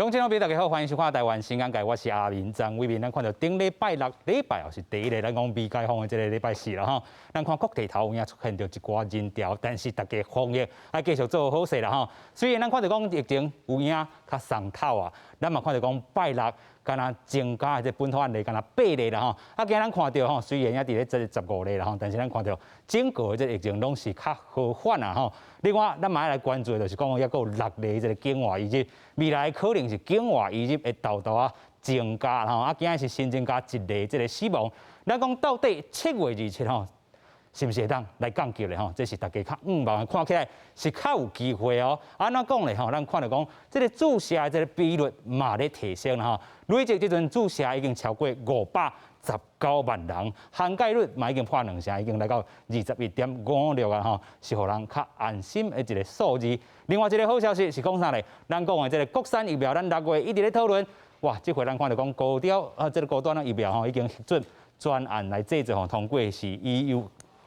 各位听众朋友，大家好，欢迎收看台湾新眼界，我是阿明张伟明。咱看到顶礼拜六、礼拜也是第一个，咱讲未解封的这个礼拜四了哈。咱看各地头有影出现着一寡人潮，但是大家防疫还继续做好势啦哈。虽然咱看到讲疫情有影较松透啊，咱嘛看到讲拜六敢若增加的这本土案例敢若8例啦吼。啊，今日咱看到吼，虽然也伫咧这15例啦吼，但是咱看到整个的这疫情拢是较和缓啊吼。另外，咱嘛要来关注的就是讲，还有6例这个境外移入，未来可能是境外移入会豆豆啊增加吼。啊，今日是新增加1例这个死亡。咱讲到底7月27吼，是毋是会当来降级咧吼？这是大家较望看起来是较有机会哦。安怎讲咧吼？咱看到讲，这个注射的这个比率嘛咧提升啦吼。累计这阵注射已经超过519万人，涵盖率嘛已经破2成，已经来到21.56啊吼，是互人较安心的一个数字。另外一个好消息是讲啥咧？咱讲的这个国产疫苗，咱6月一直咧讨论，哇，这回咱看到讲高调这个高端的疫苗吼，已经核准专案来制作吼，通过是 EU。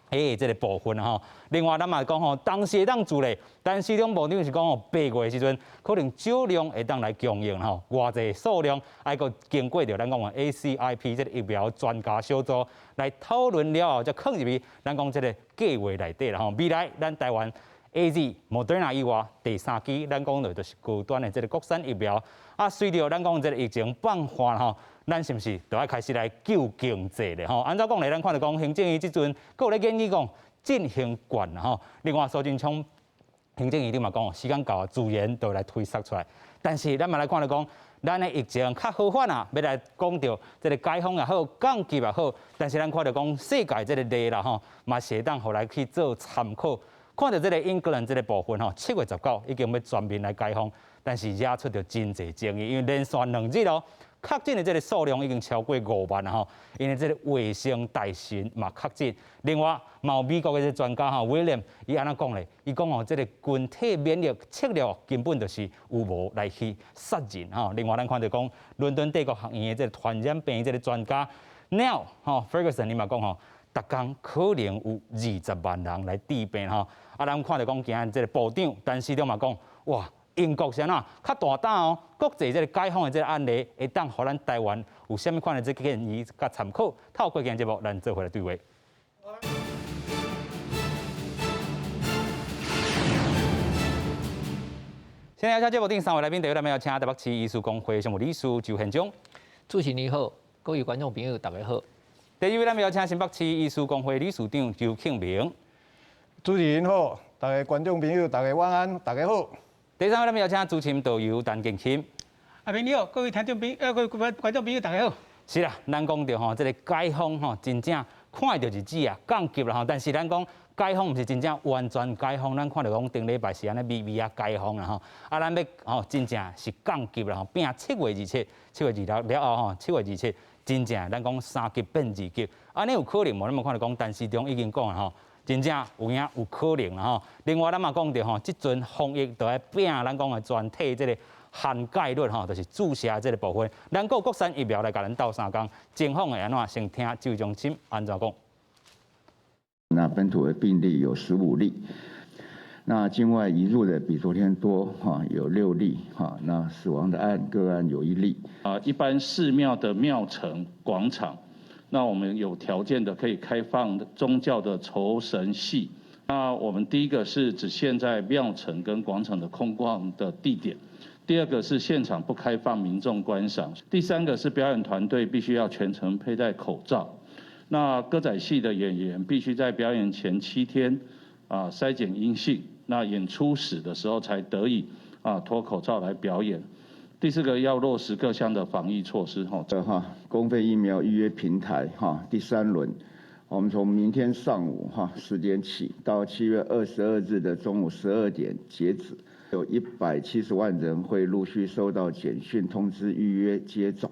这个部分吼，另外咱嘛讲吼，当时会当做咧，但市场部长是讲吼，8月的时阵可能少量会当来供应吼，偌济数量还佫经过着咱讲的 ACIP 这个疫苗专家小组来讨论了后，才放入去咱讲这个计划内底啦吼。未来咱台湾 AZ、Moderna 以外第3期，咱讲的就是高端的这个国产疫苗。啊，随着咱讲这个疫情放缓吼。咱是毋是就要开始来救经济咧吼？按照讲来，咱看到讲行政院即阵，佫有咧建议讲振兴券啦吼。另外，苏贞昌行政院长嘛讲，时间到啊，资源都来推塞出来。但是咱嘛来看到讲，咱的疫情较好缓啊，要来讲到这个解封也好，降级也好。但是咱看到讲世界这个例啦吼，嘛是当互来去做参考。看到这个英格兰这个部分吼，7月19已经要全面来解封，但是惹出着真侪争议，因为连续2日咯。确诊的这个数量已经超过5万啦吼，因为这个卫生大臣嘛确诊。另外，有美国的这个专家吼，William 伊安怎讲咧？伊讲吼，这个群体免疫策略根本就是有无来去杀人吼。另外，咱看到讲，伦敦帝国学院的这个传染病这个专家 Neil 吼 Ferguson 伊嘛讲吼，逐工可能有20万人来治病吼。啊，咱看到讲今日这个部长，但是嘛讲，哇！英国是哪较大胆哦？国际这个解封的这个案例，会当互咱台湾有啥物款的这个建议甲参考？透过今日节目，咱做回来对话。现在要请节目顶3位来宾，第一位要请台北市医师公会常务理事周宪忠。主持人你好，各位观众朋友大家好。第二位要请新北市医师公会理事长周庆明。主持人好，大家观众朋友大家晚安，大家好。第3位要请主持导游陈建钦。阿平你好，各位听众朋友，各位观众朋友大家好。是啦，咱讲到吼，这个解封吼，真正看到日子啊降级啦吼，但是咱讲解封毋是真正完全解封，咱看到讲顶礼拜是安尼微微啊解封啦吼，啊咱要吼真正是降级啦吼，变7月27、7月26了后吼，7月27真正咱讲3级变2级，安尼有可能无？咱嘛看到讲，但是中已经讲啦吼。真正有可能啦吼。另外，咱嘛讲到吼，即阵防疫都要拼咱讲的全体这个涵盖率吼，就是注射这个部分。咱国产疫苗来甲咱斗3工，情况会安怎？先听周中心安怎讲？那本土的病例有15例，那境外移入的比昨天多哈，有6例哈。那死亡的个案有1例。一般寺庙的庙城广场。那我们有条件的可以开放宗教的酬神戏。那我们第一个是只限在庙城跟广场的空旷的地点，第二个是现场不开放民众观赏，第3个是表演团队必须要全程佩戴口罩。那歌仔戏的演员必须在表演前7天筛检阴性，那演出时的时候才得以脱口罩来表演。第4个要落实各项的防疫措施公费疫苗预约平台第3轮，我们从明天上午10点起到7月22日的中午12点截止，有170万人会陆续收到简讯通知预约接种。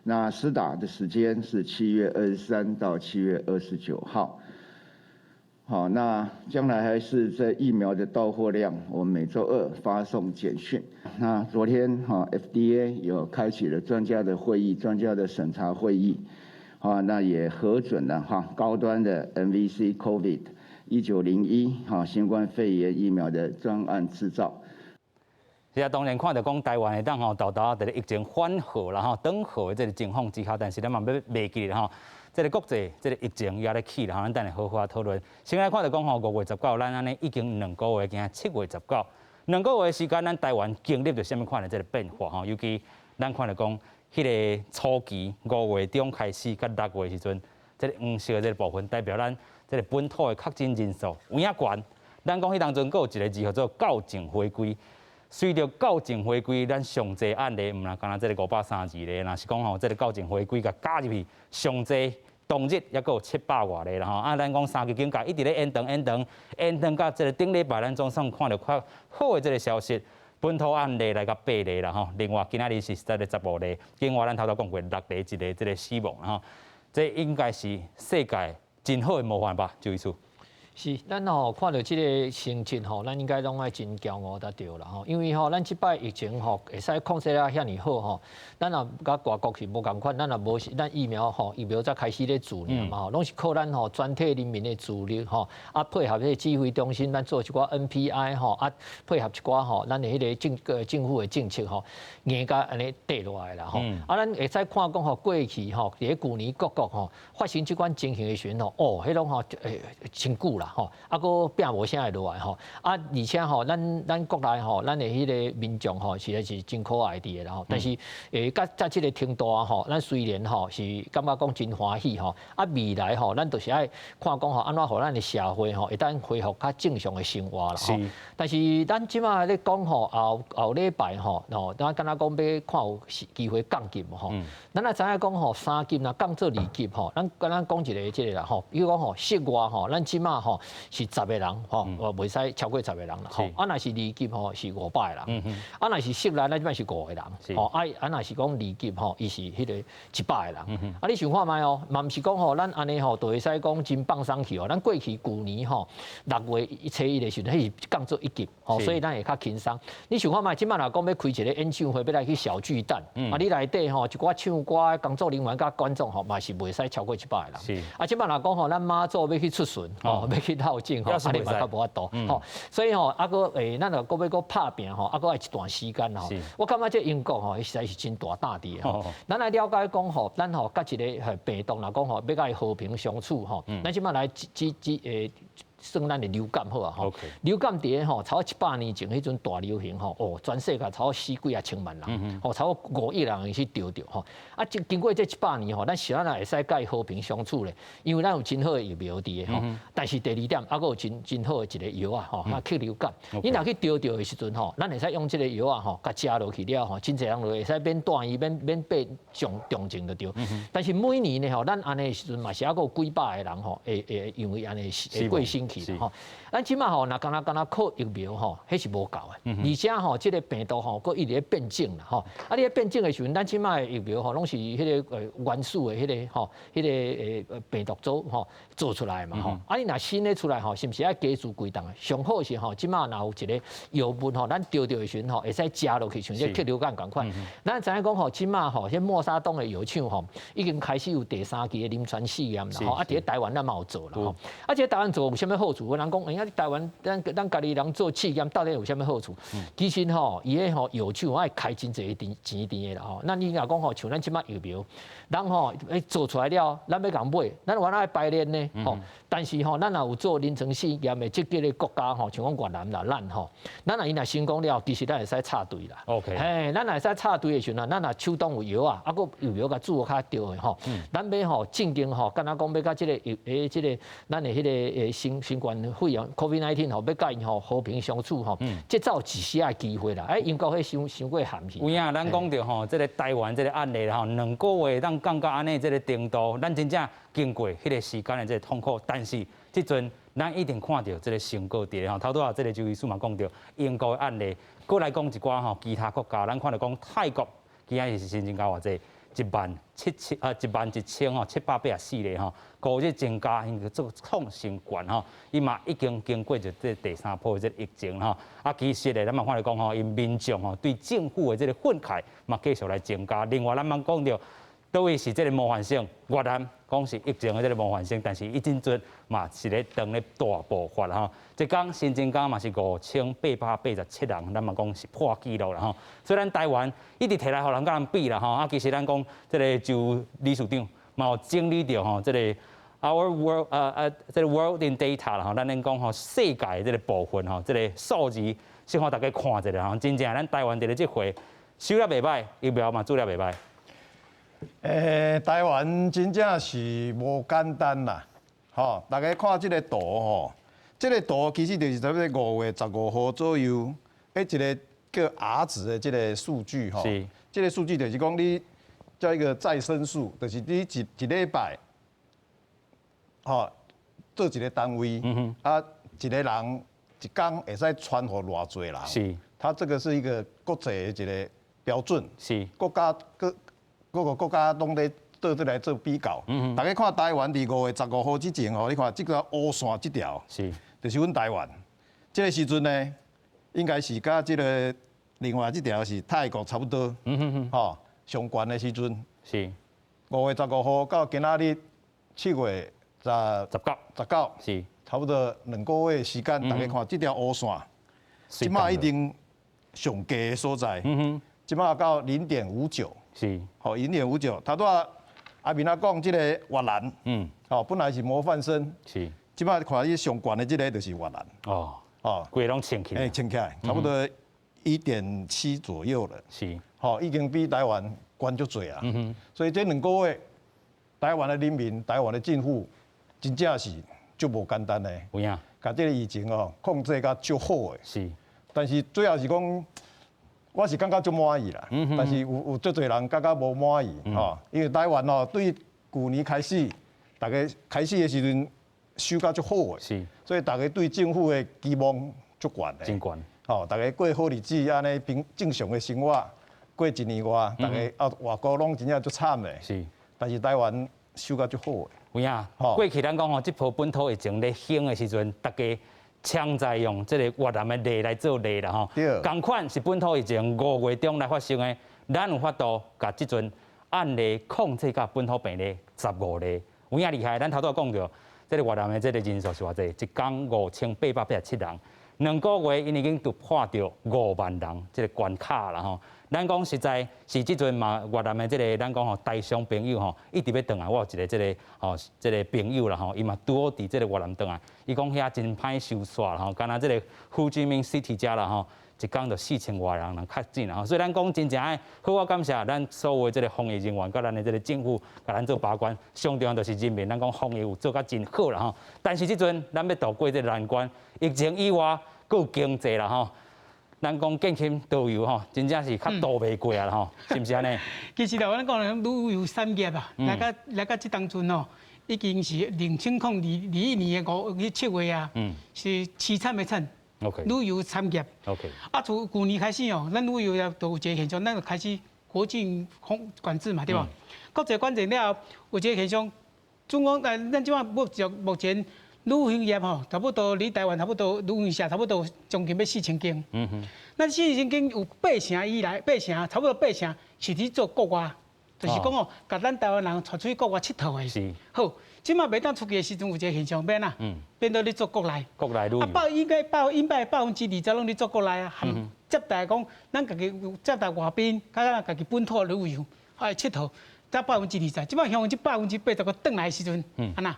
那施打的时间是7月23到7月29号。好，那将来还是这疫苗的到货量，我们每周2发送简讯。那昨天FDA 有开启了专家的会议，专家的审查会议，那也核准了高端的 MVC COVID-1901新冠肺炎疫苗的专案制造。是啊，当然看到讲台湾会当吼，豆豆啊，伫咧疫情缓和啦吼，转好的这个情况之下，但是咱嘛要袂记咧吼，这个国际这个疫情也咧起啦，吼，咱等下好好讨论。先来看到讲吼，5月19，咱安尼已经2个月，今7月19，2个月时间，咱台湾经历着什么款的这个变化吼？尤其咱看到讲，迄个初期5月中开始，到6月时阵，这个黄色的这个部分代表咱这个本土的确诊人数有影悬。咱讲迄当中，佫有一个字叫做校正回归。随着校正回归，咱上济案例，毋若干若这个532例，若是讲吼，这个校正回归甲加入去，上济当日也佫有700外例啦吼。啊，咱讲3级警戒一直咧延长到这个顶礼拜，咱总算看到较好的这个消息，本土案例来到8例啦吼。另外今仔日是这个15例，另外咱头讲过6例一个这个死亡啦吼。这应该是世界真好的模范吧，就意思。是，咱吼看到即个成绩吼，咱应该拢爱真骄傲才对啦吼。因为吼，咱即摆疫情吼会使控制啊遐尼好吼，咱也甲外国是无共款，咱也无咱疫苗吼，疫苗才开始咧做呢嘛吼，拢是靠咱吼全体人民的助力吼，啊配合迄个指挥中心，咱做一寡 NPI 吼，啊配合一寡吼，咱的迄个政府的政策吼，硬甲安尼带落来啦吼。啊，咱会使看讲吼，过去吼，伫咧旧年各国吼发生即款情形的时阵吼，哦，迄种吼真久啦。吼，啊个拼无啥会落来吼，啊而且吼，咱国内吼，咱的迄个民众吼，实在是真可爱的啦吼。但是到即个程度啊吼，咱虽然吼是感觉讲真欢喜吼，啊未来吼，咱就是爱看讲吼，安怎互咱的社会吼会当恢复较正常的生活啦吼。但是咱即马咧讲吼，后礼拜吼，咱敢若讲要看有机会降级吼。咱也知影讲吼，3级若降做2级吼，咱敢若讲一个即个啦吼，比如讲吼室外吼，咱即马吼。是10个人吼，袂使超过10个人啦吼。啊，若是2级吼是500个人，啊，若是室内咱即摆是5个人，吼。啊，若是讲2级吼，伊是迄个100个人。啊，你想看觅哦，嘛毋是讲吼，咱安尼吼，就会使讲真放松去哦。咱过去旧年吼6月初1的时阵，迄是降做1级，吼，所以咱会较轻松。你想看觅，即摆若讲要开一个演唱会，要来去小巨蛋，啊，你内底吼一寡唱歌工作人员甲观众吼，嘛是袂使超过100个人。啊，即摆若讲吼，咱妈祖要去出巡，吼，要去绕境吼，啊，你嘛较无法度，吼，所以吼，啊个咱若搁要搁拍拼吼，啊个爱一段时间吼。我感觉这英国吼，实在是真大胆的吼。咱来了解讲吼，咱吼甲一个病毒来讲吼，要甲伊和平相处吼。咱即摆来算咱的流感好啊吼，流感伫吼超过100年前迄阵大流行吼，哦，全世界超过4几啊千万人，吼超过5亿人去得着吼。啊，经过这100年吼，咱是安那会使甲伊和平相处咧？因为咱有真好的疫苗伫吼。但是第2点，啊个有真好的一个药啊吼，啊去流感。你若去得着的时阵吼，咱会使用这个药啊吼，甲食落去了吼，真侪人就会使免断医，免被重症就对。但是每年呢吼，咱安尼的时阵嘛是啊个有几百个人吼，会因为安尼会过身。吼，咱即马吼，若敢若靠疫苗吼，迄是无够的。而且吼，即个病毒吼，佫一直咧变种啦吼。啊，你咧变种的时阵，咱即马的疫苗吼，拢是迄个原始的迄个吼，迄个病毒组吼做出来嘛吼。啊，你若新的出来吼，是毋是爱加注几档？上好是吼，即马若有一个药物吼，咱得着的时阵吼，会使食落去，像这克流感共款。咱知影讲吼，即马吼，迄默沙东的药厂吼，已经开始有第3期的临床试验啦吼。啊，伫咧台湾咱嘛有做啦吼。啊，即个台湾做有啥物好处？有人讲，人家台湾咱家己人做试验，到底有啥物好处？其实吼，伊个吼药厂爱开真侪钱的啦吼。那你若讲吼，像咱即马疫苗，咱吼做出来了，咱要共买，咱原来排练呢吼。但是吼，咱若有做临床试验的积极的国家吼，像讲越南啦、咱吼，咱若伊若成功了，其实咱会使插队啦。OK， 嘿，咱会使插队的时阵，咱若手中有药啊，啊个疫苗甲注较对的吼，咱要吼正经吼，敢若讲要甲即个即个咱的迄个新冠肺炎 COVID-19 吼，要甲因吼和平相处吼，这才有一丝仔机会啦。英国迄伤过含去。有影，咱讲着吼，即个台湾即个案例吼，2个月咱降到安尼即个程度，咱真正经过迄个时间的即个痛苦，但是即阵咱一定看到即个成果伫咧吼。头拄啊，即个周医师嘛讲到英国的案例，过来讲一寡吼其他国家，咱看到讲泰国今仔是新增加偌济11784例吼，5日增加，因个做创新高吼，伊嘛已经经过着这第3波的这疫情吼。啊，其实咧，咱嘛看到讲吼，因民众吼对政府的这个愤慨嘛继续来增加。另外，咱嘛讲到倒位是这个模范生，越南讲是疫情的这个模范生，但是伊真准嘛是咧当咧大爆发啦吼。一天新增加嘛是5887人，咱嘛讲是破纪录啦吼。所以咱台湾一直摕来互人甲人比啦吼，啊其实咱讲这个就理事长嘛有整理着吼，这个 our world 这个 world in data 啦吼，咱咧讲吼世界的这个部分吼，这个数字先互大家看一下吼，真正咱台湾伫咧这回收了袂歹，疫苗嘛做了袂歹。台湾真正是无简单啦，吼，大家看这个图吼，这个图其实就是差不多5月15号左右，一个叫 R 值的这个数据吼，是，这个数据就是讲你叫一个再生数，就是你一礼拜，吼，做一个单位，啊，一个人一天会使传互偌济人，是，它这个是一个国际的一个标准，是，各个国家拢咧倒转来做比较。大家看台湾伫5月15号之前吼，你看这个乌线这条，是，就是阮台湾。这个时阵呢，应该是甲这个另外这条是泰国差不多。吼，上悬的时阵是5月15号到今仔日7月19，是，差不多2个月时间。大家看这条乌线，即马已经上低的所在。即马到0.59。是，好0.59，他多阿明仔讲，这个越南，好本来是模范生，是，即摆看伊上悬的这个就是越南，规拢升起来，升起来，差不多1.7左右了，是，好已经比台湾高足多啊，所以这2个月，台湾的人民、台湾的政府，真正是足无简单的，有影，甲这个疫情控制甲足好的，是，但是最后是讲。我是感觉足满意啦，但是有足侪人感觉无满意吼，因为台湾对去年开始，大家开始的时阵收到足好的，是，所以大家对政府的期望足悬的，真悬，吼，大家过好日子，安尼平正常的生活，过1年外，大家外国拢真正足惨的，是，但是台湾收到足好的，有影，过去咱讲吼，这波本土疫情咧兴的时阵，大家。抢在用这个越南的例来做例啦吼，同款是本土疫情5月中来发生的，咱有法度甲即阵案例控制甲本土病例15例，有影厉害。咱头拄讲着，这个越南的这个人数是偌济，一天5887人，2个月因已经突破着5万人这个关卡啦吼。咱讲实在是即阵嘛，越南的这个咱讲吼台商朋友吼，一直要转来。我有一个这个吼这个朋友啦吼，伊嘛拄好伫这个越南转来。伊讲遐真歹收煞啦吼，敢若这个胡志明 City 遮啦吼，一天就4000外人确诊啦吼。所以咱讲真正爱好，我感谢咱所有的这个防疫人员，甲咱的这个政府，甲咱做把关。上重要就是人民，咱讲防疫有做甲真好啦吼。但是即阵咱要度过这难关，疫情以外，佫有经济啦吼。咱讲建轻导游吼，真正是较渡袂过啊啦吼，是毋是安尼？其实啦，咱讲旅游产业啊，来到即当阵哦，已经是2021年的7月啊，是凄惨的惨。旅游产业。啊，从去年开始哦，咱旅游业都有一个现象，咱就开始国境管制嘛，对吧？国际管制了后，有一个现象，总讲咱即马目前。旅行业吼，差不多离台湾差不多旅行社差不多将近要4000间。咱4000间有8成以来，8成差不多8成是伫做国外，就是讲哦，甲咱台湾人带出去国外佚佗的。是。好，即马袂当出去的时阵有一个现象变啊，变到你做国内。国内旅游。啊，应该20%拢伫做国内啊，接待讲咱家己接待外宾，甲家己本土旅游，哎佚佗，才20%。即马向这80%个转来的时阵，安那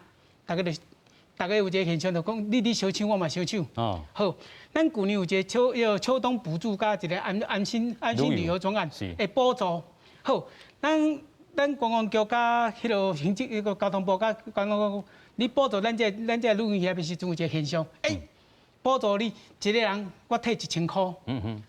大家有一个现象，就讲你小抢，我嘛小抢。好，咱去年有一个秋冬补助加一个安心旅游专案的补助。好，咱观光局加迄个行政迄个交通部加观光局，你补助咱这旅游业的时阵有一个现象，补助你一个人我摕1000块。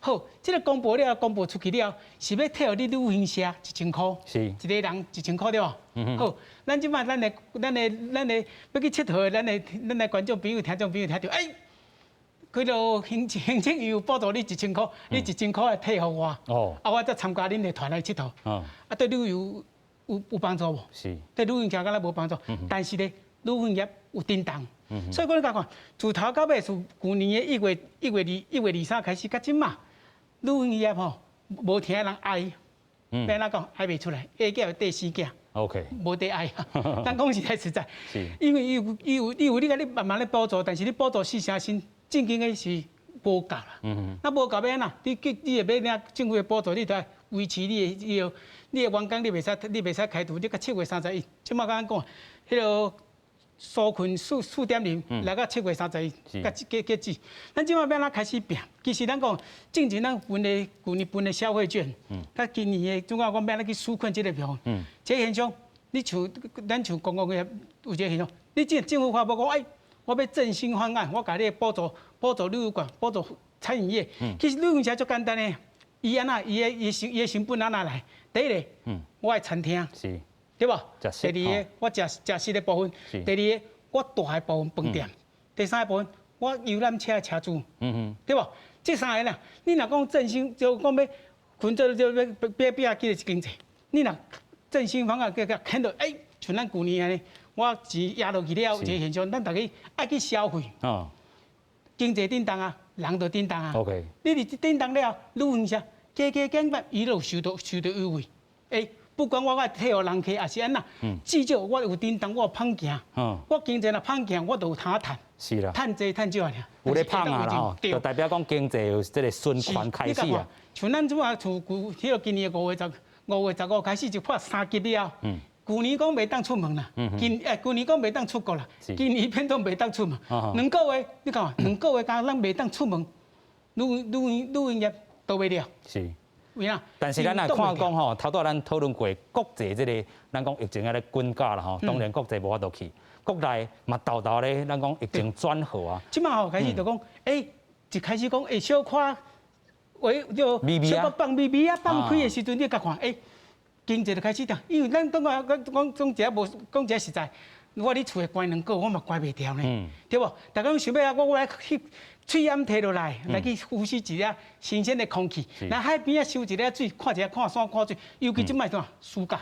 好，这个公布了，公布出去了，是要摕互你旅行社1000块，一个人1000块对吧？好，咱即摆咱的要去佚佗的，咱的观众朋友、听众朋友听到，迄个行政有补助你1000块，你1000块摕互我，我再参加恁的团来佚佗，对旅游有帮助无？是，对旅行社敢若无帮助，但是咧，旅行业有震荡。所以讲你看，自头到尾是去年的1月23开始，到今嘛，旅行业吼无听人哀，要哪讲爱袂出来，下届第4届。OK， 无得爱啊，咱讲实在实在，是，因为你甲你慢慢咧补助，但是你补助4成薪，正经的是无够啦。那无够要安怎？你会要领政府的补助，你得维持你的员工，你袂使开除，你到7月31，即马甲咱讲，迄个纾困4.0来到7月31，截止。咱即马要安怎开始拼？其实咱讲，之前咱去年分的消费券，甲今年的总共讲要安怎去纾困这个票，这现象，你咱像公共业有一个现象，你政府发布讲，哎，我要振兴方案，我甲你补助旅游馆，补助餐饮业。其实旅游业足简单的，伊安那伊的成本安那来？第一个，我的餐厅。是。对吧？第二个，我食食的部分；第二个，我大的部分饭店；第三个部分，我游览车的车主。对吧？这三个啦，你若讲振兴，就讲要群众就要记经济，你若振兴方案看到，哎，像咱去年安尼，我钱压落去了，有一个现象，咱大家爱去消费。经济震荡啊，人就震荡啊。OK。你伫震荡了，旅行社加减减，伊就受到优惠。哎。不管我替互人客，也是安那，至少我有叮当，我有胖行，我经济若胖行，我就有通趁。是啦，趁济趁少尔。有咧胖啊啦吼，就代表讲经济有这个循环开始啊。像咱即马厝迄个今年5月15开始就破3级了。去年讲袂当出门啦，去年讲袂当出国啦，今年偏都袂当出门。2个月，你讲2个月间咱袂当出门，旅营业倒袂了。是。但是咱来看讲吼，头拄咱讨论过国际这个，咱讲疫情啊咧滚价啦吼，当然国际无法度去，国内嘛豆豆咧，咱讲疫情转好啊。即马吼开始就讲，一开始讲小可就小可放微微啊，放开的时阵你甲看，经济就开始掉，因为咱讲一个实在，我伫厝诶关2个，我嘛关袂掉呢，对无？大家想要啊，我来去。喙烟摕落来，来去呼吸一下新鲜的空气。来海边啊，收一下水，看山看水。尤其即摆怎暑假，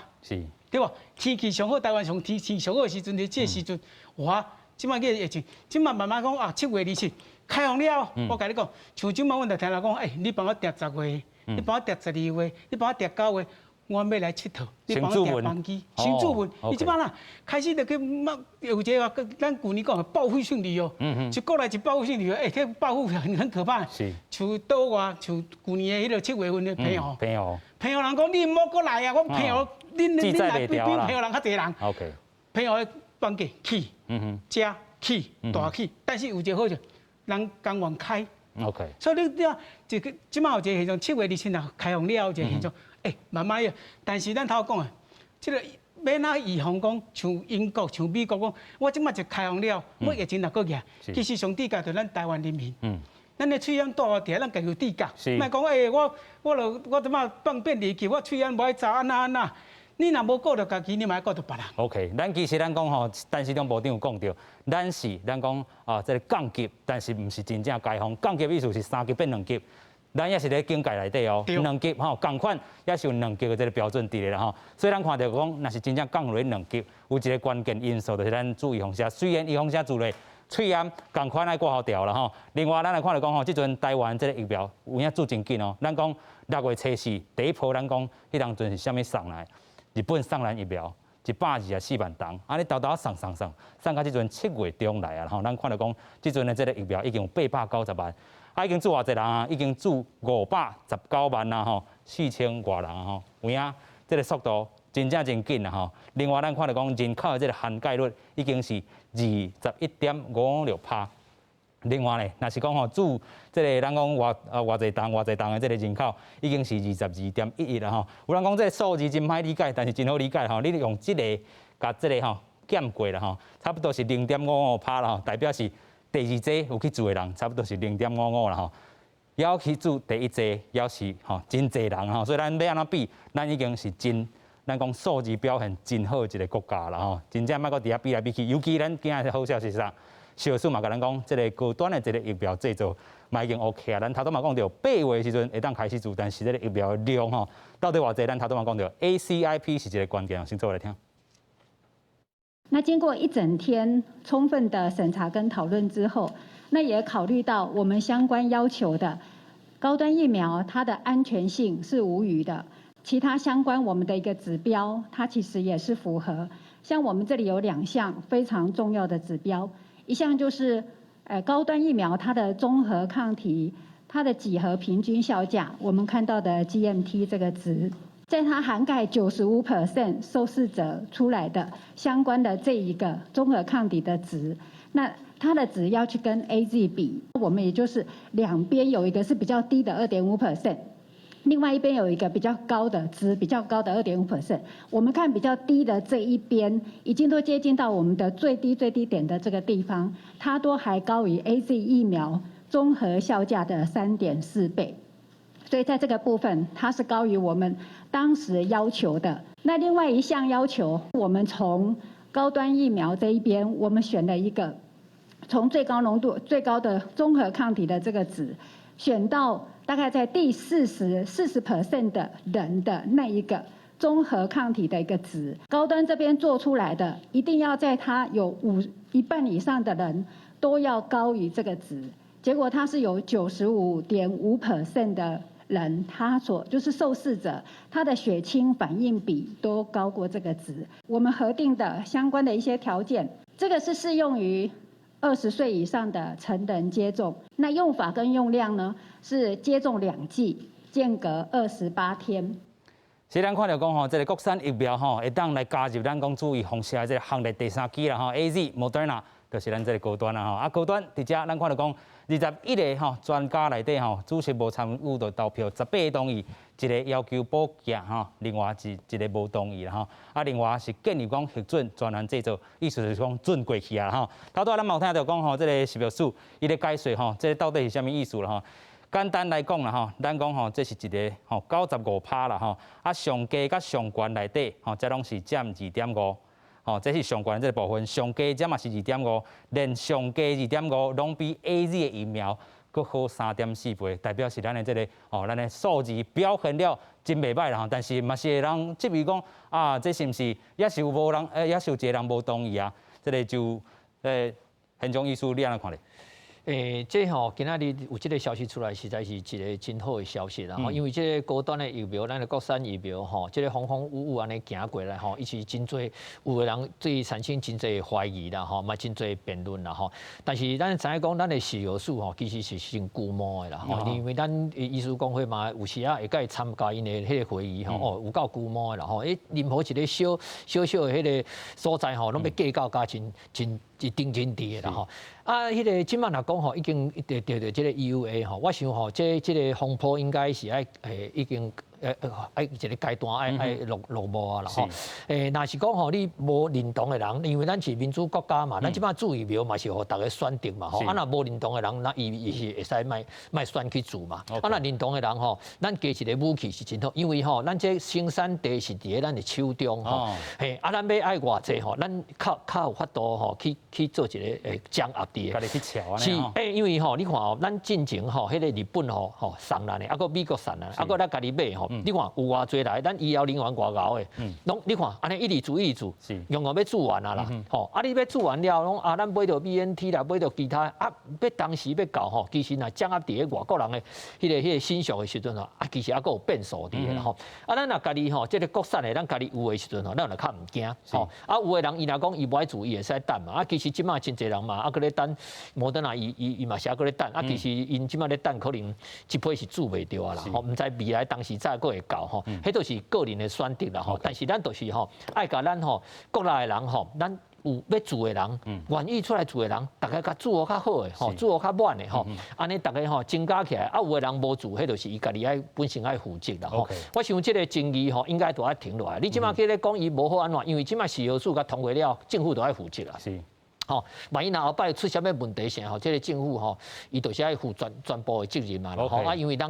对无？天气上好，台湾天气上好的时阵，这时阵，哇！即摆个疫情，即摆慢慢讲啊，7月27开放了。我甲你讲，像即摆阮就听人讲，你帮我订10月，你帮我订12月，你帮我订9月。我要来佚佗，你帮我订飞机，新住民，你即摆啦，开始就去有一个咱去年讲的报复性旅游，一过来一报复性旅游，这报复很可怕。是，像倒外，像去年的迄个7月份的平湖，平湖人讲你唔好过来啊，我平湖，恁来比平湖人较侪人。OK， 平湖的房价起，食起大起，但是有一个好处，人工愿开。OK， 所以你啊，这个即摆有一个现象，7月27日开放了，有一个现象。慢慢有，但是咱头讲啊，这个要哪预防讲，像英国、像美国讲，我即马就开放了，我疫情若过去，其实上低价就咱台湾人民，咱的喙烟大伫咱家有低价，莫讲我即马放便利去，我喙烟无爱走安那，你若无顾到家己，你嘛要顾到别人。OK， 其实咱讲吼，陈时中部长有讲到，咱讲啊，这个降级，但是唔是真正解放，降级意思是3级变2级。咱也是咧境界内底哦，2级吼，共款也是有2级的这个标准伫咧啦吼。所以咱看到讲，若是真正降落2级，有一个关键因素就是咱注意防射。虽然预防射做咧，喙炎共款爱挂号掉啦吼。另外咱来看到讲吼，即阵台湾这个疫苗有影做真紧哦。咱讲6月初4第一波，咱讲迄当阵是啥物送来？日本送来疫苗124万吨，安尼豆豆送到即阵7月中来啊吼。咱看到讲，即阵的这个疫苗已经有890万。已经住偌济人啊，已经住519万啦吼，4000多人吼，有影这个速度真正真紧啦吼。另外咱看到讲人口的这个涵盖率已经是21.56%。另外咧，若是讲吼住这个咱讲偌济档的这个人口已经是22.11啦吼。有人讲这个数字真歹理解，但是真好理解吼。你用这个甲这个吼减过啦吼，差不多是0.55%啦吼，代表是。第2剂有去住的人，差不多是0.55啦吼。要去住第1剂，也是吼真侪人吼，所以咱要安怎比，咱已经是咱讲数字表现真好的一个国家啦吼。真正莫搁伫遐比来比去，尤其咱今日好消息是啥？小数嘛，甲咱讲，这个高端的这个疫苗制造嘛已经 OK 啊。咱头拄嘛讲到8月时阵会当开始做，但是这个疫苗量吼到底偌济？咱头拄嘛讲到 ACIP 是一个关键，先做来听。那经过1整天充分的审查跟讨论之后，那也考虑到我们相关要求的高端疫苗，它的安全性是无虞的，其他相关我们的一个指标，它其实也是符合。像我们这里有2项非常重要的指标，一项就是高端疫苗它的综合抗体，它的几何平均效价，我们看到的 GMT 这个值，在它涵盖95% 受试者出来的相关的这一个综合抗体的值，那它的值要去跟 AZ 比，我们也就是两边有一个是比较低的 2.5%。另外一边有一个比较高的值，比较高的 2.5%。我们看比较低的这一边，已经都接近到我们的最低点的这个地方，它都还高于 AZ 疫苗综合效价的3.4倍。所以在这个部分，它是高于我们当时要求的。那另外一项要求，我们从高端疫苗这一边，我们选了一个从最高浓度、最高的综合抗体的这个值，选到大概在第40% 的人的那一个综合抗体的一个值，高端这边做出来的，一定要在它有一半以上的人都要高于这个值。结果它是有95.5% 的人，他就是受试者，他的血清反应比都高过这个值。我们核定的相关的一些条件，这个是适用于20岁以上的成人接种，那用法跟用量呢是接种2剂，间隔28天。所以咱看到讲吼，这个国产疫苗吼，会当来加入咱讲注意放射这个行列第3期啦吼 ，AZ、Moderna 就是咱这个高端啦吼。啊，高端伫遮咱看到讲21个吼专家内底吼，主席无参与到投票，18个同意，一个要求补件吼，另外一个无同意啦吼。啊，另外是建议讲核准专案制作，意思就是讲准过去啊吼。头拄咱嘛有听到讲吼，这个食药署伊咧解说吼，这到底是啥物意思啦吼？简单来讲啦吼，咱讲吼，这是一个吼95%啦吼，啊上低甲上悬内底吼，这拢是占2.5%。哦，这是上悬这个部分，上低这嘛是2.5%，连上低2.5%拢比 AZ 的疫苗佫好3.4倍，代表是咱的这个咱的数字表现了真袂歹啦。但是嘛是会人质疑讲啊，这是毋是也是有无人也是有一个人无同意啊？这个就现状意思你安怎看咧？这吼今仔日有这个消息出来，实在是一个真好的消息啦吼。因为这个高端的疫苗，咱的国产疫苗吼，这个风风雨雨安尼行过来吼，伊是真多有个人对产生真多怀疑啦吼，嘛真多辩论啦吼。但是咱知影讲，咱的食药署吼，其实是真规模的啦吼，因为咱医师公会嘛，有时会甲伊参加因的迄个会议吼，有够规模的啦吼。任何一个小的迄个所在吼，拢要计较甲真定真地的啦吼。啊，迄个即摆若讲吼，已经得到这个 EUA 吼，我想吼，这个风波应该是已经一个阶段爱落幕啊啦吼。若是讲吼，你无认同的人，因为咱是民主国家嘛，咱即摆注疫苗嘛是互大家选择嘛吼。啊，若无认同的人，那伊是会使卖选去做嘛。啊，若认同的人吼，咱加一个武器是真好，因为吼，咱这生产地是伫咱的手中吼。啊，咱要爱偌济吼，咱较有法度吼去做一个掌握的。家己去瞧是，因为吼，你看吼，咱进前吼，迄个日本吼送咱的，啊，个美国送咱，啊，个咱家己买吼，你看有偌济来，咱医疗人员偌高的，拢你看安尼一直做，用要做完啊啦，吼，啊，你要做完了，拢啊，咱买到 BNT 啦，买到其他，啊，要当时要搞吼，其实若掌握伫咧外国人的迄个新俗的时阵吼，啊，其实还佫有变数伫咧吼，啊，咱若家己吼，这个国产的，咱家己有的时阵吼，咱就较毋惊，吼，啊，有的人伊若讲伊无爱做，伊会使等嘛，啊，其实即马真侪人嘛，啊，佫咧等。摩登啊，伊嘛是还佫咧等，啊，其实因即摆咧等，可能一批是做袂着啊啦，吼，毋知未来当时再佫会搞吼，迄都是个人的选择啦吼。但是咱就是吼，爱甲咱吼国内的人吼，咱有要做的人，愿意出来做的人，大家甲做较好的吼，做较满的吼，安尼大家吼增加起来，啊，有的人无做，迄就是伊家己爱本身爱负责啦吼。我想即个争议吼，应该都爱停落来。你即摆去咧讲伊无好安怎？因为即摆食药署甲通过了，政府都爱负责啦。吼，万一若后摆出啥物问题啥吼，这个政府吼，伊就是爱负全部的责任嘛。吼啊，因为咱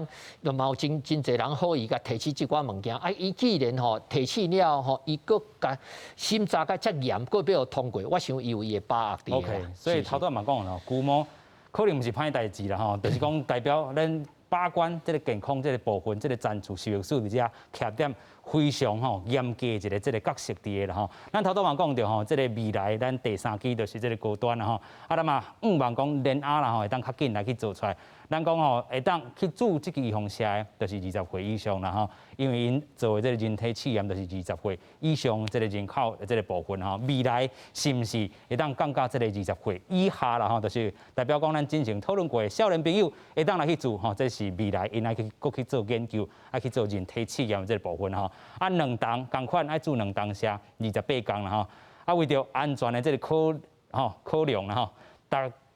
嘛有真侪人好意甲提起即寡物件，啊，伊既然吼提起了吼，伊佫甲审查甲遮严，佫要通过，我想伊有伊的把握伫。OK， 所以头拄嘛讲咯，规模可能毋是歹代志啦吼，就是讲代表咱把关这个健康这个部分，这个赞助食药署伫遮徛点。非常严格一个这个角色伫个啦吼，咱头拄嘛讲到吼，这个未来咱第3期就是这个高端啦吼，啊咱嘛望讲联合啦吼，会当较紧来去做出来。咱讲吼，会当去注这个预防射，就是20岁以上啦吼，因为因做的这个人体试验，就是20岁以上这个人口的这个部分吼，未来是毋是会当降到这个20岁以下啦吼，就是代表讲咱进行讨论过的少年朋友会当来去做吼，这是未来因爱去搁去做研究，爱去做人体试验的这个部分吼。啊，2档共款爱做2档射28天啦吼，啊为着安全的这个考量啦吼，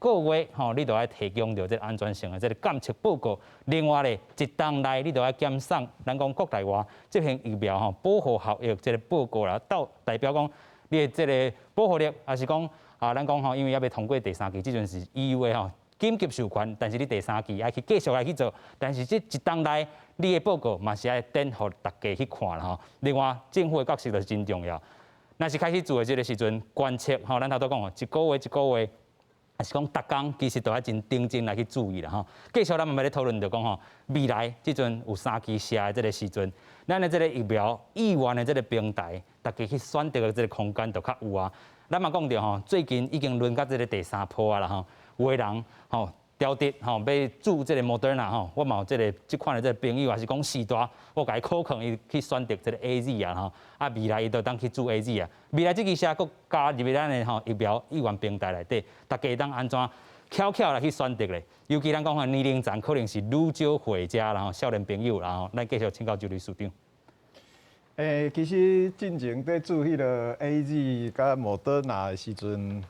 个月吼，你都要提供着这安全性的这个监测报告。另外咧，一档内你都要检送，咱讲国内外执行疫苗吼保护效益这个报告啦，到代表讲你的这个保护力，还是讲咱讲吼，因为还未通过第3期，这阵是 EU 的吼紧急授权，但是你第3期要去继续来去做，但是这一档内你的报告嘛是要等互大家去看啦吼。另外，政府的角色就是真重要。若是开始做的这个时阵，观测吼，咱头拄讲吼，一个月。还是讲，逐工其实都要真认真来去注意啦吼。继续咱慢慢咧讨论着讲吼，未来即阵有3期射的这个时阵，咱的这个疫苗意愿的这个平台，大家去选择的这个空间就较有啊。咱嘛讲着吼，最近已经轮到这个第3波啊啦吼，有的人吼调直吼要注这个 Moderna 吼，我嘛有这款的这个朋友，还是讲时代，我甲伊考劝伊去选择这个 AZ 啊吼，啊未来伊就当去注 AZ 啊。未来这支射佫加入咱的吼疫苗意愿平台内底，大家当安怎巧来去选择咧？尤其咱讲吼年龄层可能是愈少会者然后少年朋友然后咱继续请教周律师长。其实进前在注迄个 AZ 甲Moderna的时阵，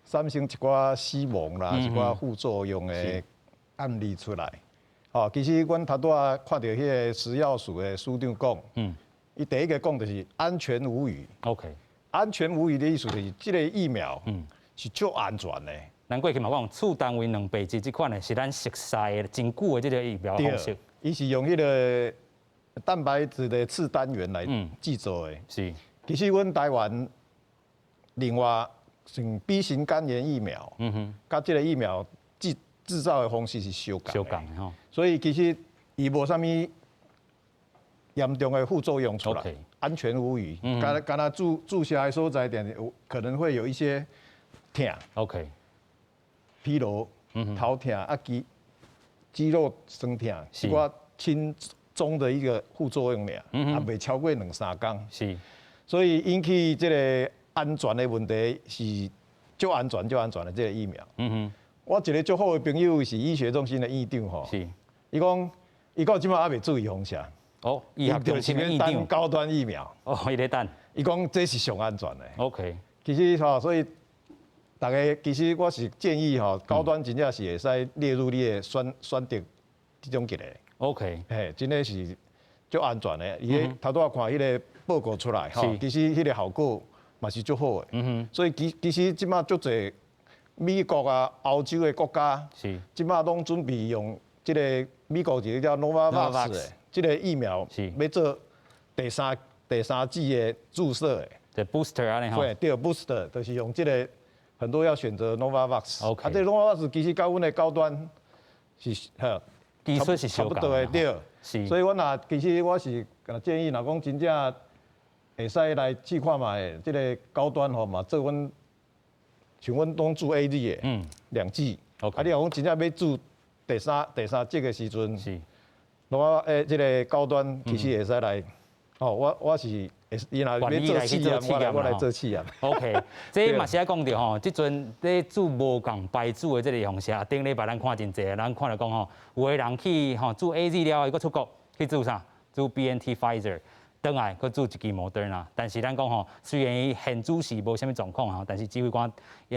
产生一寡死亡啦，一寡副作用的案例出来。哦，其实阮头拄仔看到迄个食药署的署长讲，伊第一个讲就是安全无虞。OK。安全无虞的意思就是，这个疫苗是足安全的。咱过去嘛讲，次单位2倍剂这款的是咱熟悉的真久的这个疫苗方式。伊是用迄个蛋白质的次单元来制作的。是。其实阮台湾另外像 B 型肝炎疫苗，甲这个疫苗制造的方式是相共的吼。所以其实伊无啥物严重的副作用出来。安全无虞，敢若注射的所在点可能会有一些痛 ，OK， 疲劳、头痛啊肌肉酸痛，是我轻中的一个副作用俩，也未超过2-3天。是，所以引起这个安全的问题是足安全的这个疫苗。我一个足好的朋友是医学中心的院长吼，是，伊讲即摆还未注意放射。哦，医学中心的院长高端疫苗。哦，伊咧等。伊讲这是上安全的。OK。其实吼，所以大家其实我是建议吼，高端真正是会使列入你的选择这种一个。OK。嘿，真的是足安全的。伊个头拄仔看迄个报告出来吼，其实迄个效果嘛是足好的。所以其实即摆足侪美国啊、欧洲的国家，是即摆拢准备用这个美国一个叫 Novavax 的。这个疫苗是要做第三剂的注射的，对 booster 啊，对 booster， 就是用这个很多要选择 Novavax。啊，这 Novavax 其实跟阮的高端是技术是差不多的，对。是。所以其实我是建议，若讲真正会使来试看卖，这个高端吼嘛，做阮像阮拢注 AZ 的，2剂。啊，你若讲真正要注第三剂的时阵是。这个高端其实会使来，我是伊若要做试验，我来做试验。OK， 这嘛是爱讲着吼，即阵咧注无共牌子的这个方式，顶礼拜咱看真济，咱看了讲吼，有的人去吼注 AZ 了，伊搁出国去注啥？注 BNT Pfizer。倒来，佮做一支 Moderna，但是咱讲吼，虽然伊现主是无啥物状况吼，但是指挥官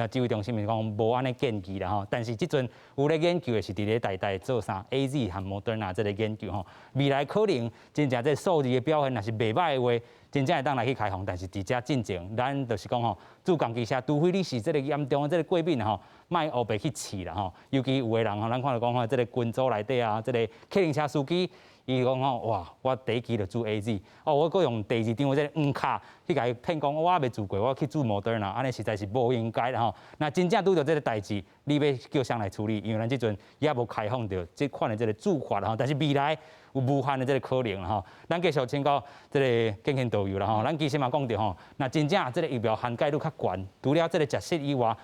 指挥中心讲无安尼建议啦吼。但是即阵有咧研究的是伫咧代做啥 AZ 和 Moderna 这个研究吼，未来可能真正这数字的表现若是袂歹的话，真正会当来去开放。但是伫遮进前，咱就是讲吼，注共机车，除非你是这个严重的这个过敏吼，莫黑白去试啦吼。尤其有的人吼，咱看到讲吼，这个军组内底啊，这个客运车司机。伊讲吼，哇！我第一期就注 AZ， 我搁用第2张的这个黄卡去甲伊骗讲，我还未注过，我去注 Moderna， 安尼实在是无应该啦吼。那真正拄到这个代志，你要叫谁来处理？因为咱即阵也无开放到这款的这个注法啦吼。但是未来有无限的这个可能啦吼。咱继续请教这个健康导游啦吼。咱其实嘛讲着吼，那真正这个疫苗涵盖率较悬，除了这个食食以外，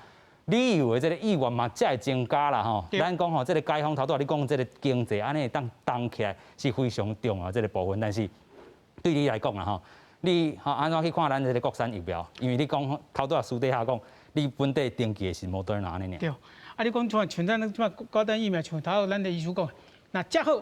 旅游的这个意愿嘛，才会增加啦吼。咱讲吼，这个解封头拄仔你讲这个经济安尼当动起来是非常重要这个部分，但是对你来讲啦吼，你吼安怎去看咱这个国产疫苗？因为你讲头拄仔私底下讲，你本地登记的是Moderna呢。对，啊你讲像咱即马高端疫苗，像头咱的医师讲，那遮好，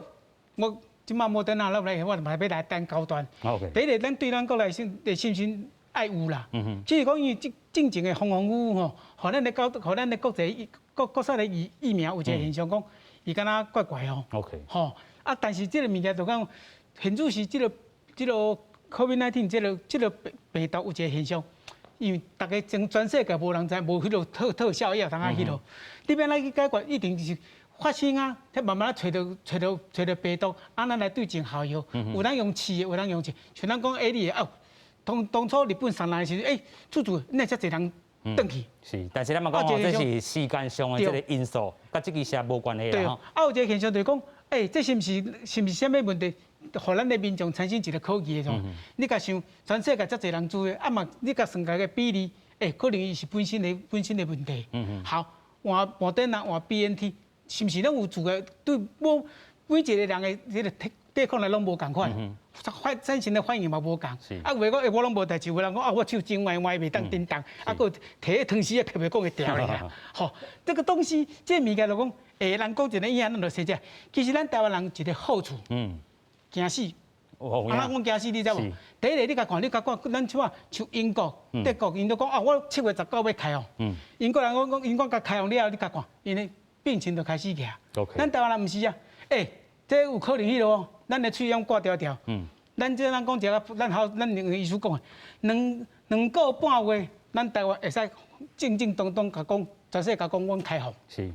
我即马Moderna来，我嘛要来单高端。第一个，咱对咱国内的信心爱有啦。只是讲因为正经的风风雨雨吼，互咱的国际国产的疫苗有一个现象讲，伊敢若怪怪哦。吼，啊，但是即个物件就讲，现主是即个 COVID-19 即个病毒有一个现象，因为大家全世界无人知，无迄落特效药通啊迄落，你要来去解决，一定是发生啊，才慢慢找到病毒，啊，咱来对症下药。有人用试的，有人用像咱讲 A 哩哦。当初日本上来的时候，处那遮侪人转去。是，但是咱嘛讲吼，这是时间上的这个因素，甲这个是无关系啦吼。有一个现象就是讲，这是不是什么问题，互咱的民众产生一个可疑的种。你甲想，全世界遮侪人做的，啊嘛，你甲算下个比例，可能伊是本身的问题。好，换Moderna换 BNT， 是不是拢有做的？对每一个人的这个抵抗力拢无共款。产生的反应嘛无共，啊，话讲我拢无代志，有人讲啊，我手真歪歪，袂当叮当，啊，佮摕个汤匙啊，特别讲会掉咧啦。吼，这个东西，这物件就讲，人讲一个以后咱就生这，其实咱台湾人一个好处，惊死。啊，咱讲惊死，你知无？第一个你甲看，咱即话像英国、德国，因都讲啊，我7月19要开放。英国人讲，因讲甲开放了后，你甲看，因为病情就开始起。咱台湾人毋是啊，这有可能迄落。咱的喙氧挂条条，咱讲一个，咱两个医师讲的，两个半月，咱台湾会使正当甲讲，全世界甲讲，阮开放。是。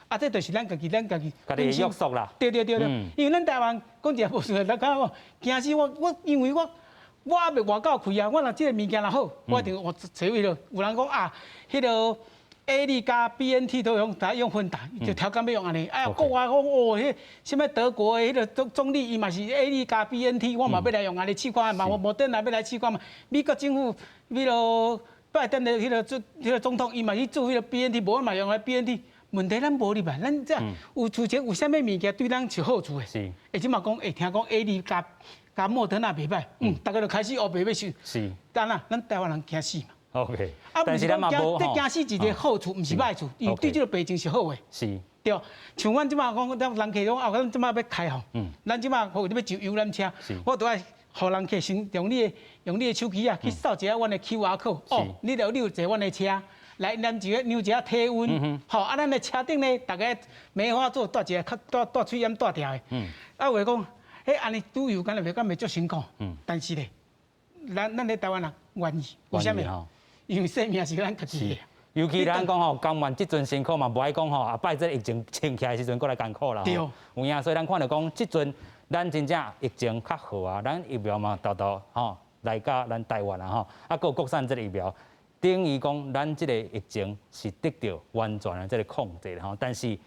啊，这就是咱家己家己约束啦。对，因为咱台湾讲一个无事，咱讲哦，惊死我，因为我还未外口开啊，我若这个物件若好，我一定我找迄落。有人讲啊，迄落。A 哩加 BNT 都用混打，就条件要用安尼。哎呀，国外讲哦，迄什么德国的迄个总理，伊嘛是 A 哩加 BNT， 我嘛要来用安尼试看嘛，我莫等来要来试看嘛。美国政府迄个拜登的迄个总统，伊嘛去做迄个 BNT， 无嘛用来 BNT。问题咱无哩吧？咱这有之前有啥物物件对咱是好处的？是。即嘛讲，听讲 A 哩加莫德纳袂歹，大家就开始学白要收。是。但啦，咱台湾人惊死嘛。OK，但是咱嘛无这惊死一个好处，毋是歹处，因为对这个病情是好的。是，对。像阮即马讲，咱人客讲啊，咱即马要开放，咱即马或者要坐游览车，我都爱互人客先用你的手机啊去扫一下阮的 QR code， 哦，你有坐阮的车，来量一下体温，好，啊，咱的车顶呢，大家梅花座带一个带喙烟带条的，啊，话讲，安尼旅游敢袂足辛苦，但是咧，咱咧台湾人愿意，为虾米？因为生命是咱家己的，尤其咱讲吼，甘愿即阵辛苦嘛，无爱讲吼，啊摆这疫情清起来时阵，过来艰苦啦。对。有影，所以咱看到讲，即阵咱真正疫情较好啊，咱疫苗嘛，吼来到咱台湾啊吼，啊，有国产这个疫苗，等于讲咱这个疫情是得到完全的这个控制吼，但是。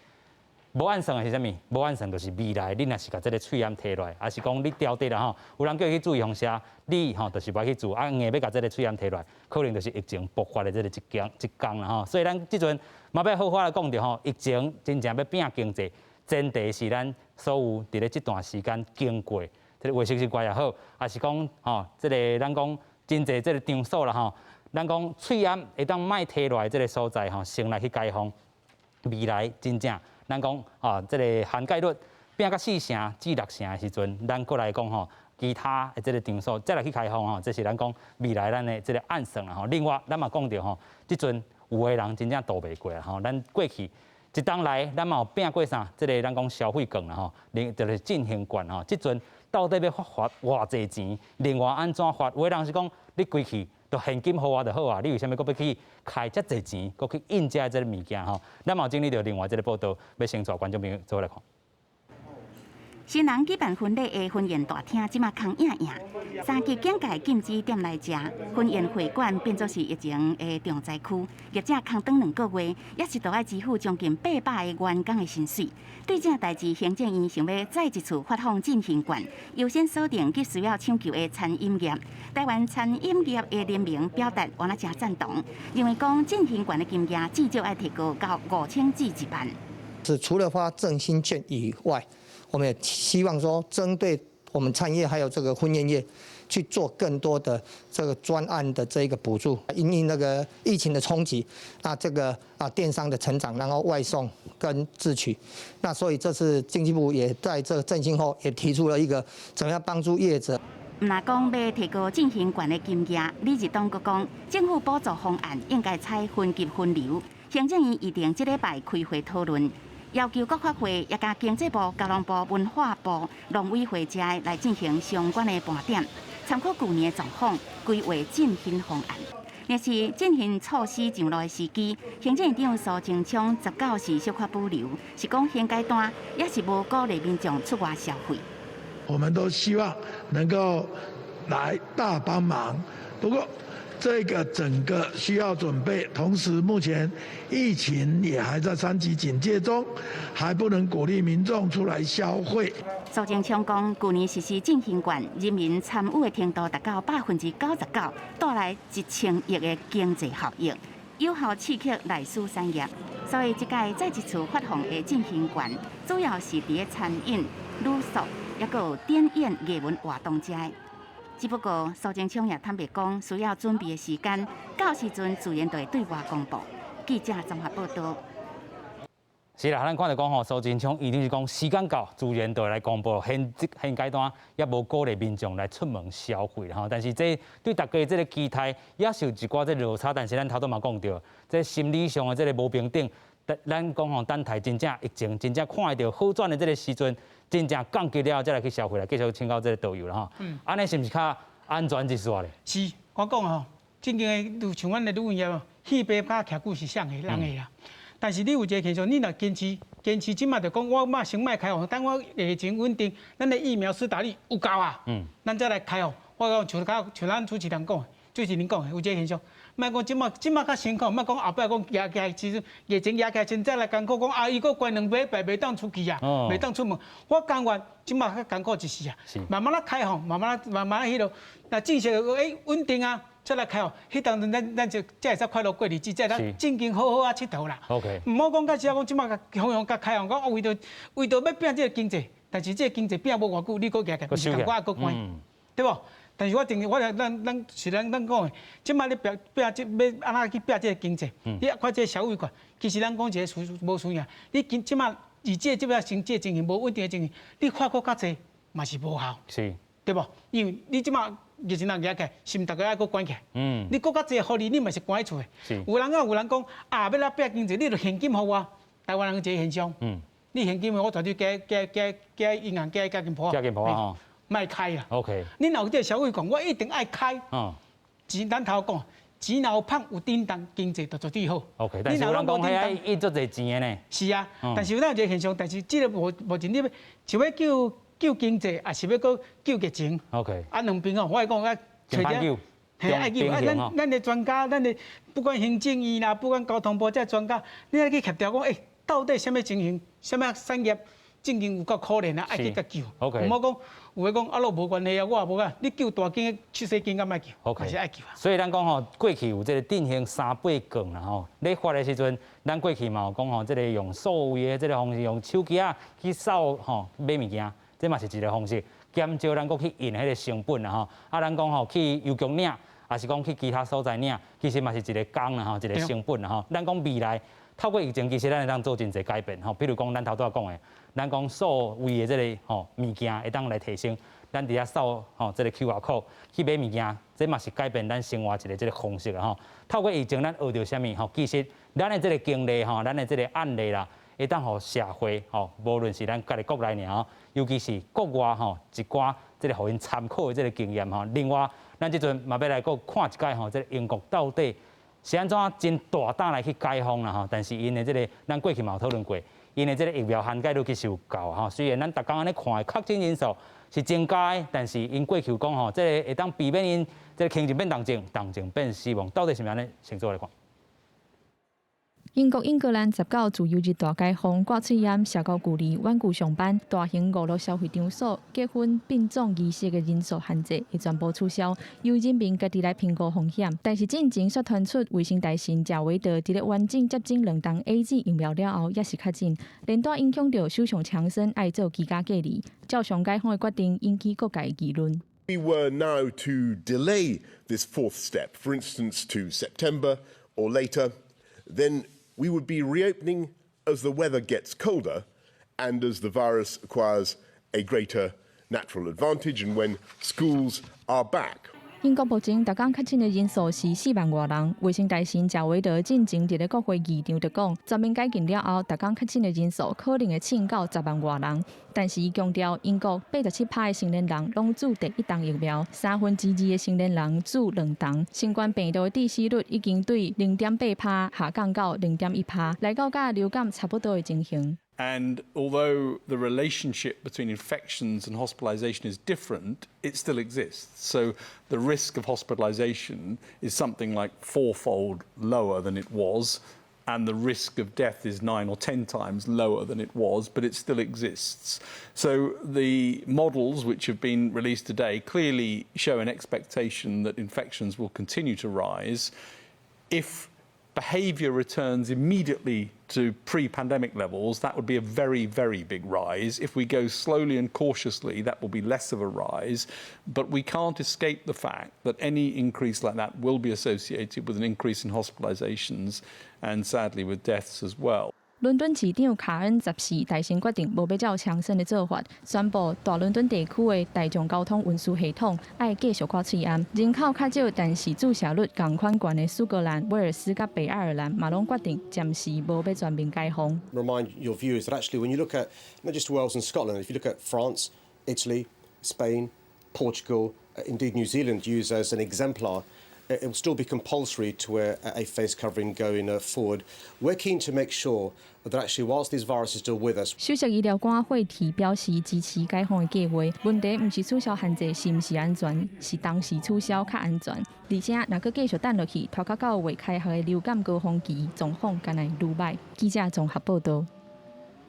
无按算的是啥物？无按算就是未来，你若是甲这个喙炎摕落来，还是讲你调低啦吼，有人叫伊去注意风险，你吼就是无去做，硬要甲这个喙炎摕落来，可能就是疫情爆发的这个一天啦吼。所以咱即阵嘛要好好来讲着吼，疫情真正要拼经济，前提是咱所有伫咧这段时间经过，这个卫生习惯也好，还是讲吼，这个咱讲真济这个场所啦吼，咱讲喙炎会当卖摕落来这个所在吼，先来去解封，未来真正。咱讲吼，这个涵盖率变到4成至6成的时阵，咱过来讲吼，其他的这个场所再来去开放吼，这是咱讲未来咱的这个暗算啦吼。另外，咱嘛讲到吼，即阵有个人真正躲袂过啦吼，咱过去一冬来，咱嘛有拼过啥？这个咱讲消费券啦吼，就是振兴券吼。即阵到底要发偌济钱？另外安怎发？有个人是讲你过去。就现金互我就好啊！你为什么搁要去开遮济钱，搁去印这个物件吼？咱嘛有经历到另外一个报道，要先带观众朋友做来看。新人举办婚礼的婚宴大厅，即马空影影。3级警戒禁止店内食，婚宴会馆变作是疫情的重灾区，业者空等2个月，也是都要支付将近800个员工的薪水。对这代志，行政院想要再一次发放振兴券，优先锁定急需要抢救的餐饮业。台湾餐饮业的联盟表达我那真赞同，认为讲振兴券的金额至少要提高到5000至1万。是除了发振兴券以外，我们也希望说，针对我们餐业还有这个婚宴业，去做更多的这个专案的这个补助，因应那个疫情的冲击，那这个电商的成长，然后外送跟自取，那所以这次经济部也在这个振兴后也提出了一个怎么样帮助业者。若讲要提高振兴券的金额，理事当局讲，政府补助方案应该采分级分流。行政院预定这礼拜开会讨论。要求各法会也甲经济部、交通部、文化部、农委会遮来进行相关的盘点，参考去年的状况，规划振兴方案。若是振兴措施上路的时机，行政院长苏贞昌19时小可保留，是讲现阶段也是无鼓励民众出外消费。我们都希望能够来大帮忙，不过这个整个需要准备，同时目前疫情也还在3级警戒中，还不能鼓励民众出来消费。苏贞昌讲，去年实施振兴券，人民参与的程度达到99%，带来1000亿的经济效益，有效刺激内需产业。所以这届再一次发放的振兴券，主要是伫餐饮、旅宿，也有展演艺文活动遮。只不过，苏贞昌也坦白讲，需要准备的时间，到时阵自然会对外公布。记者综合报道。是啦，咱看到讲吼，苏贞昌一定是讲时间到，自然就来公布。现阶段也无鼓励民众来出门消费吼，但是这对大家这个期待也是有一寡这落差。但是咱头拄嘛讲到，这心理上的这个无平等，咱讲吼，等待真正疫情真正看会到好转的这个时阵。真正降级了，再来去消费来，继续请教这个导游啦吼。安尼是毋是较安全一丝咧？是，我讲吼，真正的像阮的旅游业哦，戏白拍徛久是谁的人的啦。但是你有一个现象，你若坚持，即马就讲我马先卖开放，等我疫情稳定，咱的疫苗施打率有够啊，咱再来开放。我讲像咱主持人讲的，主持人讲的，有一个现象。莫讲即马较辛苦，莫讲后摆讲压起来，其实疫情压起来，现在来艰苦讲伊个关2礼拜袂当出去啊，袂当出门。我甘愿即马较艰苦一时啊，慢慢开放，慢慢迄落，那正式稳定啊，再来开放。迄当阵咱就才会使快乐过日子，才咱正经好好啊佚佗啦。唔好讲到时啊，讲即马放甲开放，讲为着要拼这个经济，但是这个经济拼无偌久，你搁压起，不是我搁关，对无？但是咱讲的，即摆你拼要安怎去拼这个经济？你看这个消费券，其实咱讲一个无输赢。你即摆以即摆经济情形无稳定的情形，你看搁较济嘛是无效，是，对无？因为你即摆疫情人压起来，是毋大家爱搁关起来？你搁较济福利，你嘛是关喺厝的。有人讲要来拼经济，你就现金互我。台湾人一个现象，你现金我绝对加银行加金铺。加金铺啊！卖开啦 ，OK。你若有这消费券，我一定爱开。钱咱头讲，钱若有胖有叮当，经济就绝对好。OK。但是有人讲遐爱一做侪钱的呢。是啊，但是咱有一个现象，但是这个目前你是要救经济，还是要搁救疫情 ？OK。两边哦，我来讲啊，找者爱救咱的专家，咱的不管行政院啦，不管交通部这专家，你来去协调讲，到底什么情形，什么产业？正经有够可怜啊，爱去甲救。OK。唔好讲，有诶讲啊，落无关系啊，我也无啊。你救大金、出小金，敢爱救？ OK。还是爱救啊。所以咱讲吼，过去有这个振兴3-8券啦吼。咧发的时阵，咱过去嘛有讲吼，这个用数位的这个方式，用手机啊去扫吼买物件，这嘛是一个方式，减少咱搁去印迄个成本啦吼。啊，咱讲吼去邮局领，还是讲去其他所在领，其实嘛是一个工啦吼，一个成本啦吼。咱讲未来透过疫情，其实咱会当做真侪改变吼。比如讲咱头拄仔讲的。咱讲数位的这个吼物件，会当来提升咱伫遐扫吼这个 QR code 去买物件，这嘛是改变咱生活一个这个方式啊吼。透过疫情，咱学到啥物吼？其实咱的这个经历吼，咱的这个案例啦，会当互社会吼，无论是咱家己国内尔，尤其是国外吼一寡这个互因参考的这个经验吼。另外，咱即阵嘛要来个看一届吼，这个英国到底是安怎真大胆来去解封啦吼，但是因的这个咱过去嘛有讨论过，因的这个疫苗涵盖率其实有够吼。虽然咱逐工安尼看的确诊人数是增加的，但是因过去讲吼，这个会当避免因这个轻症变重症，重症变死亡，到底是安尼？先做来看。英国英格兰19自由日大解封，挂嘴炎、社交距离、远距上班、大型娱乐消费场所、结婚、殡葬仪式的人数限制会全部取消，由人民家己来评估风险。但是进前率传出卫生大臣贾维德伫咧完整接种2剂 AZ 疫苗了后，也是确诊，连带影响到首相强生爱做居家隔离。照常解封的决定引起各界议论。We were now to delay this fourth step, for instance, to September or later, then we would be reopening as the weather gets colder and as the virus acquires a greater natural advantage and when schools are back. 英国目前每天确诊的人数是4万多人。卫生大臣贾维德进前伫咧国会议场就讲，全面解禁了后，每天确诊的人数可能会升到10万多人。但是伊强调，英国87%的成年人拢注第1档疫苗，2/3的成年人注2档，新冠病毒的致死率已经对0.8%下降到0.1%，来到甲流感差不多的情形。And although the relationship between infections and hospitalisation is different, it still exists. So the risk of hospitalisation is something like 4-fold lower than it was, and the risk of death is 9 or 10 times lower than it was, but it still exists. So the models which have been released today clearly show an expectation that infections will continue to rise. If behaviour returns immediately to pre-pandemic levels, that would be a very, very big rise. If we go slowly and cautiously, that will be less of a rise. But we can't escape the fact that any increase like that will be associated with an increase in hospitalisations and sadly with deaths as well. 伦敦市长卡恩14大臣决定无要照强生的做法，宣布大伦敦地区的大众交通运输系统要继续挂嘴炎。人口较少，但是注射率同款悬的苏格兰、威尔斯甲北爱尔兰嘛拢决定暂时无要全面解封。Remind your viewers that actually, when you look at not just Wales and Scotland, if you look at France, Italy, Spain, Portugal, indeed New Zealand, used as an exemplar. It will still be compulsory to wear a face covering going forward. We're keen to make sure that actually, whilst this virus is still with us. 首席医疗官会提表示支持解封的计划，问题不是取消限制是不是安全，是当时取消较安全。而且，若阁继续等落去，拖到9月开学的流感高峰期，状况敢会愈歹。记者综合报道。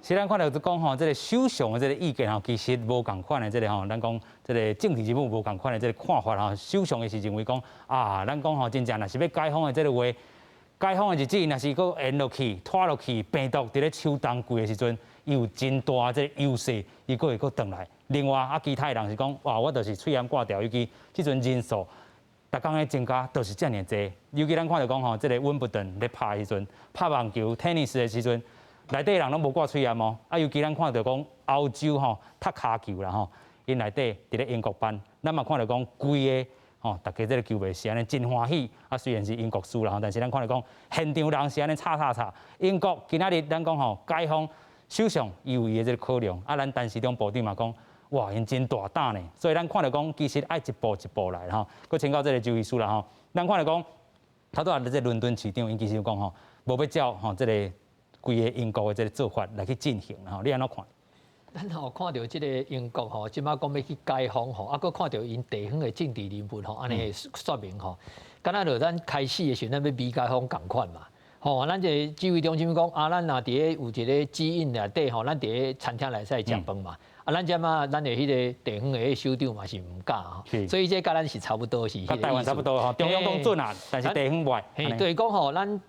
是咱看到就讲吼，这个首相的这个意见吼，其实无共款的这个吼，咱讲这个政治人物无共款的这个看法吼。首相的是认为讲啊，咱讲吼，真正若是要解封的这个话，解封的日子若是搁延落去、拖落去，病毒伫咧秋冬季的时阵，伊有真大这个优势，伊搁会搁转来。另外啊，其他的人是讲，哇，我就是喙炎挂掉，尤其即阵人数，逐工的增加都是遮尔济。尤其咱看到讲吼，这个温布顿咧拍的时阵，拍网球、tennis 的时阵。内底人拢无挂喙炎哦，啊，尤其咱看到讲欧洲吼踢骹球啦吼，因内底伫咧英国办，咱嘛看到讲规个吼，大家这个球迷是安尼真欢喜，啊，虽然是英国输啦吼，但是咱看到讲现场人是安尼吵。英国今仔日咱讲吼解封，首相伊有伊的这个考量，啊，咱陈时中部长嘛讲，哇，因真大胆呢，所以咱看到讲其实爱一步一步来吼，佮请教这个周医师啦吼，咱看到讲头拄啊，这伦敦市长因其实讲吼，无要照吼这个。规个英国的这个做法来去进行，吼，你安怎看？咱吼看到这个英国吼，即马讲要去解封吼，啊，佮看到因地方的政治人物吼，安尼说明吼，敢若就咱开始的时候，咱要美解封共款嘛。吼，咱这指挥中心讲啊，咱若伫咧有一个指引内底吼，咱伫咧餐厅内使食饭嘛。啊，咱即马咱的迄个地方的迄个首长嘛是唔敢吼，所以这甲咱是差不多是。甲台湾差不多吼，中央讲准啊，但是地方外。就是讲吼，咱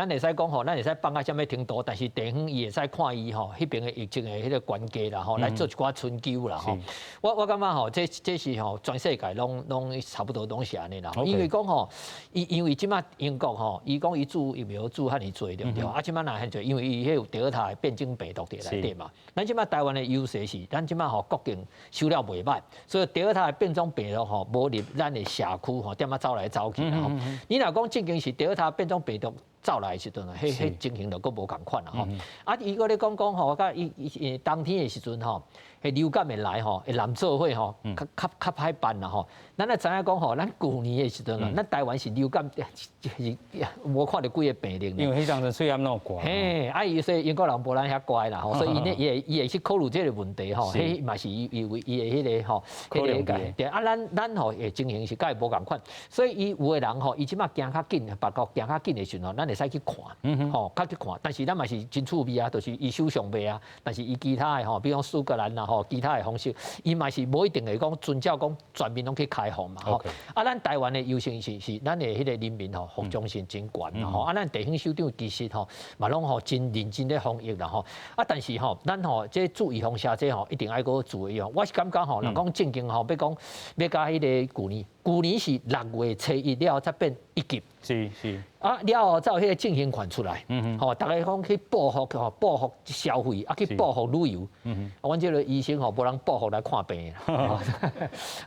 会使讲吼，咱会使放到什么程度，但是地方伊会使看伊吼，迄边的疫情的迄个关系啦吼，来做一寡春秋啦吼。我感觉吼，这是吼，全世界拢差不多拢是安尼啦。因为讲吼，因为即马英国吼，伊讲伊注疫苗注遐尼多对不对？啊，即马若现在因为伊迄有德尔塔的变种病毒伫内底嘛，咱即马台湾的优势是咱。即马吼国境收了袂歹，所以德尔塔的变种病毒吼，无入咱的社区吼，点仔走来走去啦吼。你若讲正经是德尔塔变种病毒走来的时阵啊，迄情形就佫无共款啦吼。啊，伊个咧讲吼，甲伊冬天的时阵吼，迄流感会来吼，会难做伙吼，较歹办啦吼。咱也知影讲吼，咱旧年的时阵啊，咱台湾是流感无看到几个病例。因为迄当阵肺炎那怪。嘿，啊，伊说英国人无咱遐乖啦吼，所以伊会去考虑这个问题吼，迄嘛是伊的迄个吼，迄个对啊，咱吼诶情形是甲伊无共款，所以伊有诶人吼，伊即马行较紧，别个行较紧的时阵，咱会使去看，吼，较去看，但是咱嘛是真趣味啊，就是伊手上袂啊，但是伊其他诶吼，比如讲苏格兰啦吼，其他诶方式，伊嘛是无一定会讲遵照讲全面拢去开放嘛吼。啊，咱台湾诶优势是咱诶迄个人民吼，服从性真悬啦吼，啊，咱地方首长其实吼嘛拢吼真认真咧防疫啦吼，啊，但是吼咱吼这注意防下这吼一定爱个注意哦。我是感觉吼，人讲正经吼，要甲迄个旧年是6月初1了才变1级，是啊了后才有迄个振兴款出来，吼，大家讲去报复报复消费，啊去报复旅游，阮这个医生吼无人报复来看病啦，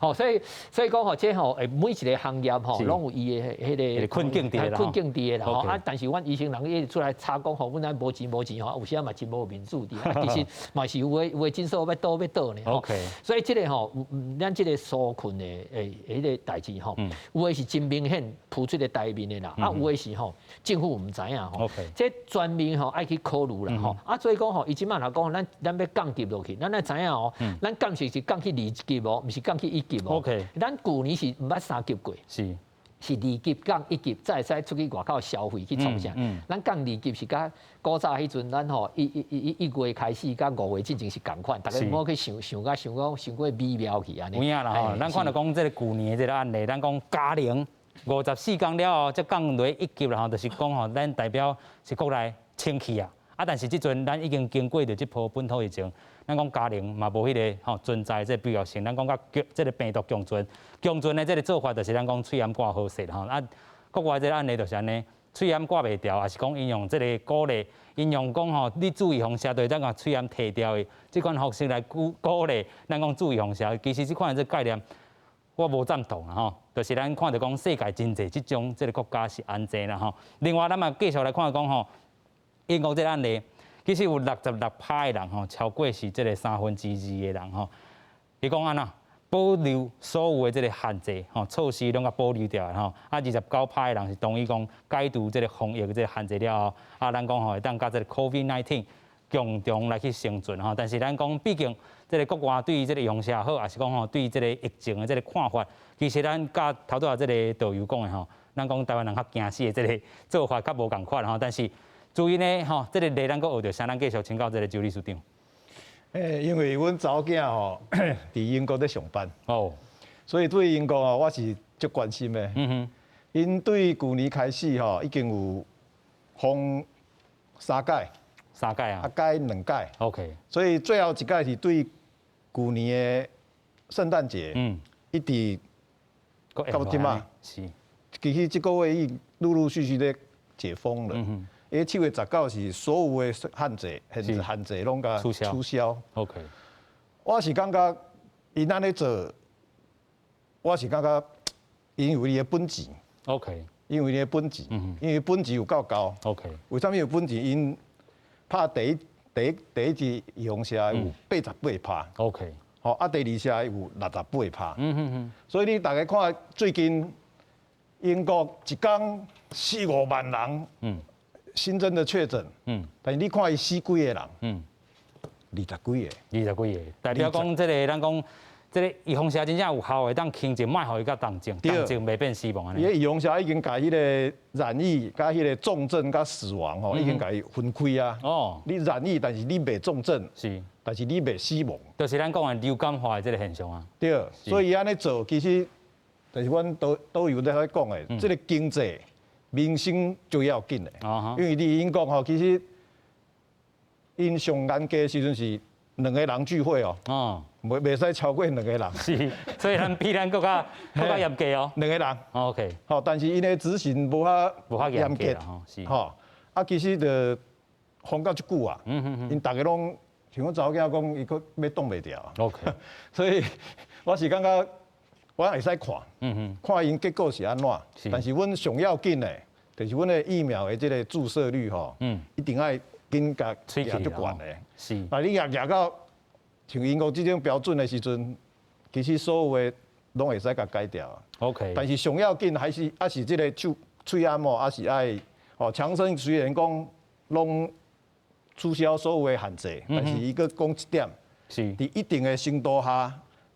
吼，所以讲吼，这吼每一个行业吼，拢有伊的迄个困境伫啦，吼，啊，但是阮医生人一直出来插讲吼，阮咱无钱吼，有时啊嘛真无民主伫，啊，其实嘛是有诶诊所要倒呢，吼，所以这个吼，咱这个纾困的迄个代志吼，有诶是真明显浮出个台面的啦，啊，有诶是吼，政府唔知影吼，这全面吼爱去考虑啦吼，啊，所以讲吼，伊即摆来讲，咱要降级落去，咱来知影哦，咱降是降去2级哦，毋是降去1级哦，咱旧年是毋捌3级过，是2级降1级，再使出去外口消费去创啥，咱降2级是甲古早迄阵咱吼1月开始，甲5月进前是共款，大家唔好去想过美妙去安尼。有影啦吼，咱看到讲这个旧年的这个案例，咱讲嘉陵54天了后，才降落1级啦吼，就是讲吼，咱代表是国内清气啊。啊，但是即阵咱已经经过着即波本土疫情，咱讲嘉陵嘛无迄个吼存在这必要性。咱讲甲这个病毒共存的这个做法，就是咱讲喙炎挂好势吼。啊，国外这个案例就是安尼，喙炎挂袂掉，也是讲应用这个鼓励，应用讲吼，你注意防下对咱个喙炎摕掉的这款方式来鼓励，咱讲注意防下。其实即款这概念，我无赞同啦吼。就是咱看到讲世界真济即种这个国家是安全啦吼。另外，咱嘛继续来看讲吼。英国这个案例，其实有66%的人吼，超过是这个2/3的人吼。伊讲安那保留所有的这个限制吼措施，拢甲保留掉吼。啊，29%的人是同意讲解除这个防疫的这个限制了后，啊，咱讲吼会当甲这个 COVID-19 共同来去生存吼。但是咱讲，毕竟这个国外对于这个用社好，也是讲吼对于这个疫情的这个看法，其实咱甲头拄仔这个导游讲的吼，咱讲台湾人较惊死的这个做法较无共款吼，但是。注意呢，吼，这个例咱阁学着啥？咱继续请教这个周理事长。因为阮查某囝吼，伫英国咧上班，所以对英国哦，我是足关心的。因对旧年开始吼，已经有封3届啊，啊改2届。OK。所以最后一届是对旧年的圣诞节，一直到即马，是。其实这个月已陆续咧解封了。7月19是所有的限制拢甲取消。OK， 我是感觉因安尼做，我是感觉因有伊的本钱。OK， 因为伊的本钱，因为本钱有够高。OK， 为什么有本钱？因拍第一支用社有88%。OK， 好啊，第2社有68%。所以你大家看最近英国一天4-5万人。新增的确诊，但是你看伊死几个人，20几个，代表讲这个咱讲这个预防射真正有效的，当轻症，莫互伊甲重症袂变死亡安尼。伊个预防射已经甲迄个染疫、甲迄个重症、甲死亡吼，已经甲伊分开啊。哦，你染疫，但是你袂重症，是，但是你袂死亡，就是咱讲的流感化的这个现象啊。对，所以安尼做，其实，但是阮都有在讲的，这个经济。民生最要紧的，因为你英国吼，其实因上严格的时阵是2个人聚会哦，袂使超过2个人。是，所以咱比咱更加严格哦，2个人。OK， 好，但是因的执行无遐严格吼，是。吼，啊，其实就封到即久啊，因大家拢像我查某囝讲，伊佫要挡袂掉。OK， 所以我是感觉我会使看，看因结果是安怎。但是阮上要紧的。就是阮的疫苗的这个注射率吼，一定要紧甲抓足悬的。是。那你抓到像英国这种标准的时阵，其实所有的拢会使甲改掉。OK。但是上要紧还是这个喙安哦，还是爱哦。强生虽然讲拢取消所有的限制，但是伊个讲一点，是伫一定的程度下，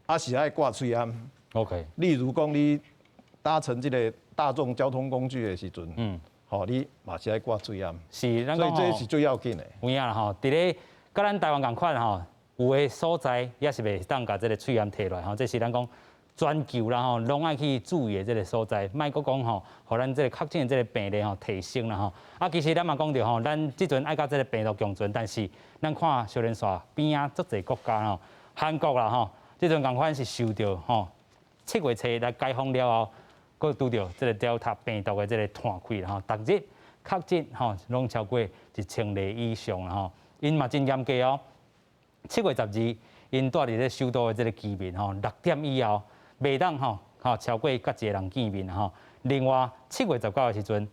还是爱挂喙安。OK。例如讲你搭乘这个大众交通工具的时阵，吼，你嘛是爱挂喙安。是，所以这是最要紧的。有影啦吼，伫咧甲咱台湾共款吼，有的所在也是袂当甲这个喙安摕落来吼，这是咱讲全球啦吼，拢爱去注意的这个所在，莫阁讲吼，互咱这个确诊的这个病例吼提升啦吼。啊，其实咱嘛讲着吼，咱即阵爱甲这个病毒共存，但是咱看小连线边啊，足侪国家吼，韩国啦吼，即阵共款是受到吼7月初来解封了后，佫拄着这个 Delta 病毒的这个弹开啦吼，逐日确诊吼拢超过1000例以上啦吼，因嘛真严格哦。7月12，因住伫咧首都的这个居民吼，6点以后袂当吼超过甲一个人见面吼。另外7月19的时阵，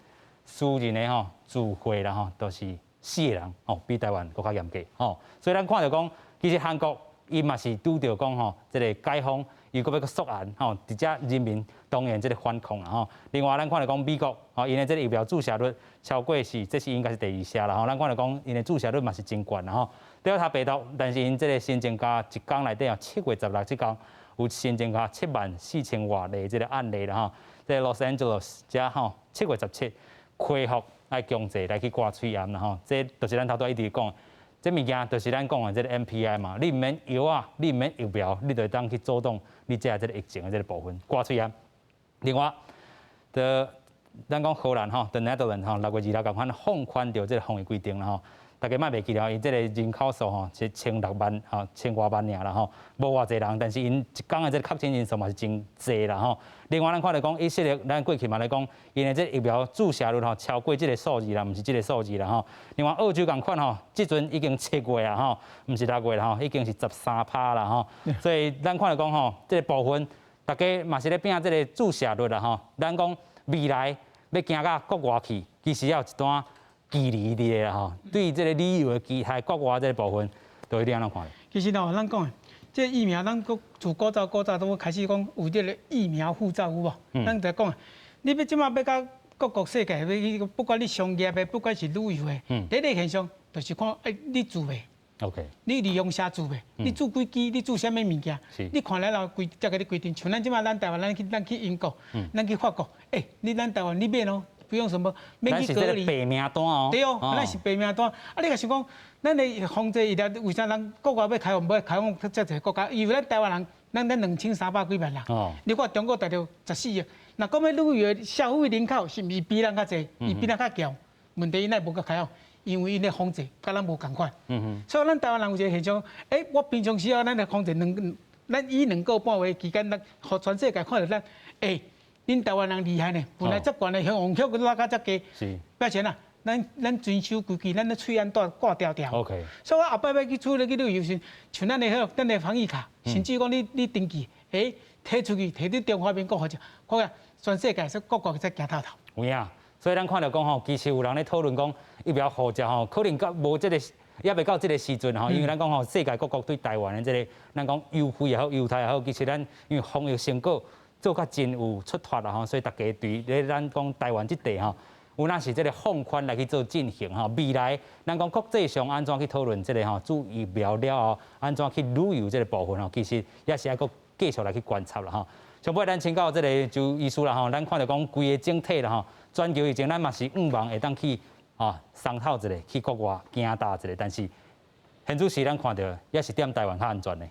私人的吼聚会啦吼，都是4个人吼，比台湾更较严格吼。所以咱看到讲，其实韩国伊嘛是拄着讲吼，这个解封又搁要搁缩限吼，直接人民当然这个反抗啦吼。另外咱看到讲美国吼，因的这个疫苗注射率超过这是应该是第2下啦吼。咱看到讲因的注射率嘛是真悬啦吼。Delta 病毒，但是因这个新增加一天内底啊，7月16这天有新增加74000多例这个案例啦吼。在 Los Angeles 遮吼，7月17恢复来强制来去挂喙安啦吼。这就是咱头拄一直讲，这物件就是咱讲的这个 MPI 嘛，你毋免药啊，你毋免疫苗，你就会当去阻挡你这个疫情的这个部分挂喙安。另外，咱讲荷兰吼，The Netherlands 吼，6月26共款放宽掉这个防疫规定啦吼。大家莫袂记了，因这个人口数吼是16万吼，1000多万尔啦吼，无偌济人，但是因一天的这个确诊人数嘛是真济啦吼。另外咱看到讲，以色列咱过去嘛来讲，因的这疫苗注射率吼超过这个数字啦，毋是这个数字啦吼。另外澳洲共款吼，即阵已经7月啊吼，毋是6月啦吼，已经是13%啦吼。所以咱看到讲吼，这个部分大家嘛是咧拼这个注射率啦吼。咱讲未来要行到国外去，其实要有一段距离的啦吼，对这个旅游的期待，国外这个部分，都一定安怎看？其实吼，咱讲这疫苗，咱自古早都开始讲有这个疫苗护照有无？咱就讲，你要即马要到各国世界，要去不管你商业的，不管是旅游的，第一个现象就是看，你住未 ？OK。你利用啥住未？你住几支？你住啥物物件？你看来了才给你规定，像咱即马咱台湾，咱去英国，咱去法国，你咱台湾你免哦。不用什么免去隔离，白名单哦。对哦，那是白名单。啊，你若想讲，咱的防治医疗为啥人国外要开放？要开放遮侪国家？因为咱台湾人，咱2300几万人。哦。你看中国大概14个，那讲要旅游消费人口是毋是比咱较侪？伊比咱较强。问题因奈无个开放，因为因的防治甲咱无共款。所以咱台湾人有一个现象，我平常时啊，咱的防治咱以2个半月期间，咱互全世界看到咱，恁台湾人厉害呢，本来接管的红血个拉甲遮低，表现啊，咱遵守规矩，咱咧喙安挂条条。OK。所以我后摆要去出去旅游时，像咱的防疫卡，甚至讲你登记，摕出去，摕伫中华民国或者，看下全世界说各国在行透头。有影，所以咱看到讲吼，其实有人咧讨论讲疫苗护照吼，可能无这个。也未到这个时阵吼，因为咱讲吼，世界各国对台湾的这个，咱讲优惠也好，优待也好，其实咱因为防疫成果做甲真有出发啦吼，所以大家对咧咱讲台湾这地吼，有那是这个放宽来去做进行吼。未来咱讲国际上安怎去讨论这个吼，注疫苗了后，安怎去旅游这个部分吼，其实也是要继续来去观察啦吼。上尾咱请教这个就医师啦吼，咱看到讲规个整体啦吼，全球疫情咱嘛是5万会当去。商讨一个去国外行大一个，但是现主时咱看到也是踮台湾较安全的。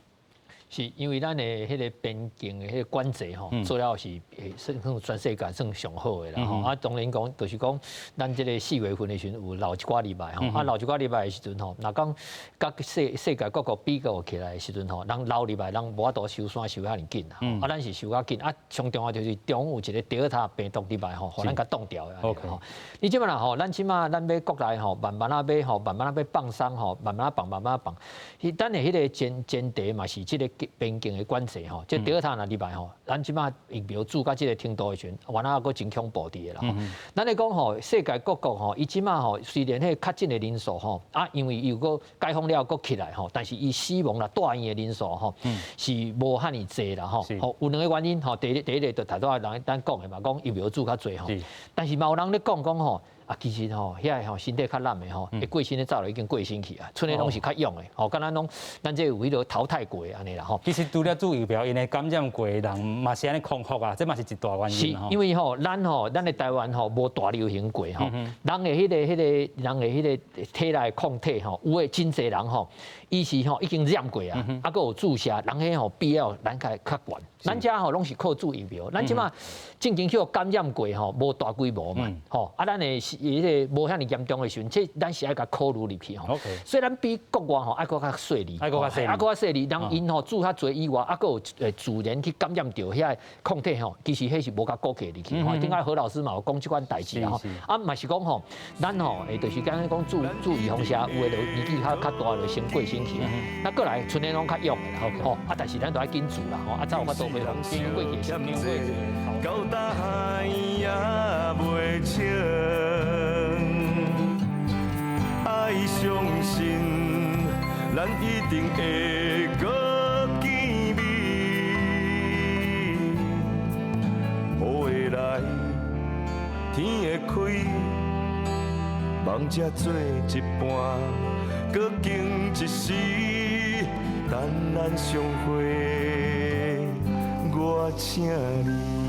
是因为咱的迄个边境的迄个管制吼，做了是算全世界算上好的啦吼。啊，当然讲就是讲，咱这个4月份的时阵有留一寡礼拜吼，啊留一寡礼拜的时阵吼，若讲甲世界各国比较起来的时阵吼，人留礼拜人无法度收山收遐尼紧啦，啊咱是收较紧，啊上重要就是中有一个Delta病毒礼拜吼，互咱甲冻掉啊。OK。你即摆啦吼，咱即摆咱要国内吼，慢慢啊要吼，慢慢啊要放松吼，慢慢啊放，慢慢啊放。咱的迄个前提嘛是即个。边境的管制吼，即第二趟若入来吼，咱即马疫苗注到即个程度的时阵，原来还佫真恐怖伫的啦吼。咱咧讲吼，世界各国吼，伊即马吼虽然迄个确诊的人数吼因为又佫解封了佫起来吼，但是伊死亡啦、住院的人数吼是无遐尼济啦吼。有两个原因吼，第一个就头拄仔人咱讲的嘛，讲疫苗注较济吼，但是嘛有人咧讲吼。其实吼，遐个吼身体较烂的吼，会过身的早就已经过身去啊，剩的拢是较勇的，吼，敢咱拢咱这有迄个淘汰过安尼啦吼。其实除了注疫苗，因为感染过的人嘛是安尼康复啊，这嘛是一大原因。是因为吼，咱的台湾吼无大流行过吼，人的迄个体内抗体吼，有诶真侪人吼，伊是吼已经染过啊，佫有注射，人迄吼必要咱较悬。咱遮吼拢是靠注疫苗，咱即马正经去感染过吼，无大规模嘛，吼咱的迄个无遐尼严重的时阵，这咱是爱甲考虑入去吼。虽然比国外吼爱佫较细腻，爱佫较细腻，人因吼注较侪以外，佫有自然去感染着遐抗体吼，其实迄是无甲顾客入去吼。顶下何老师嘛有讲即款代志啦吼，嘛是讲吼，咱吼就是讲注预防针，有诶就年纪较大就先过身去，那过来剩诶拢较勇诶啦吼，但是咱都爱紧注啦吼，才有法度袂讲先过去，先过去。到大海也袂清，爱相信咱一定会搁见面。雨会来，天会开，梦才做一半，搁经一时，等咱相会，我请你。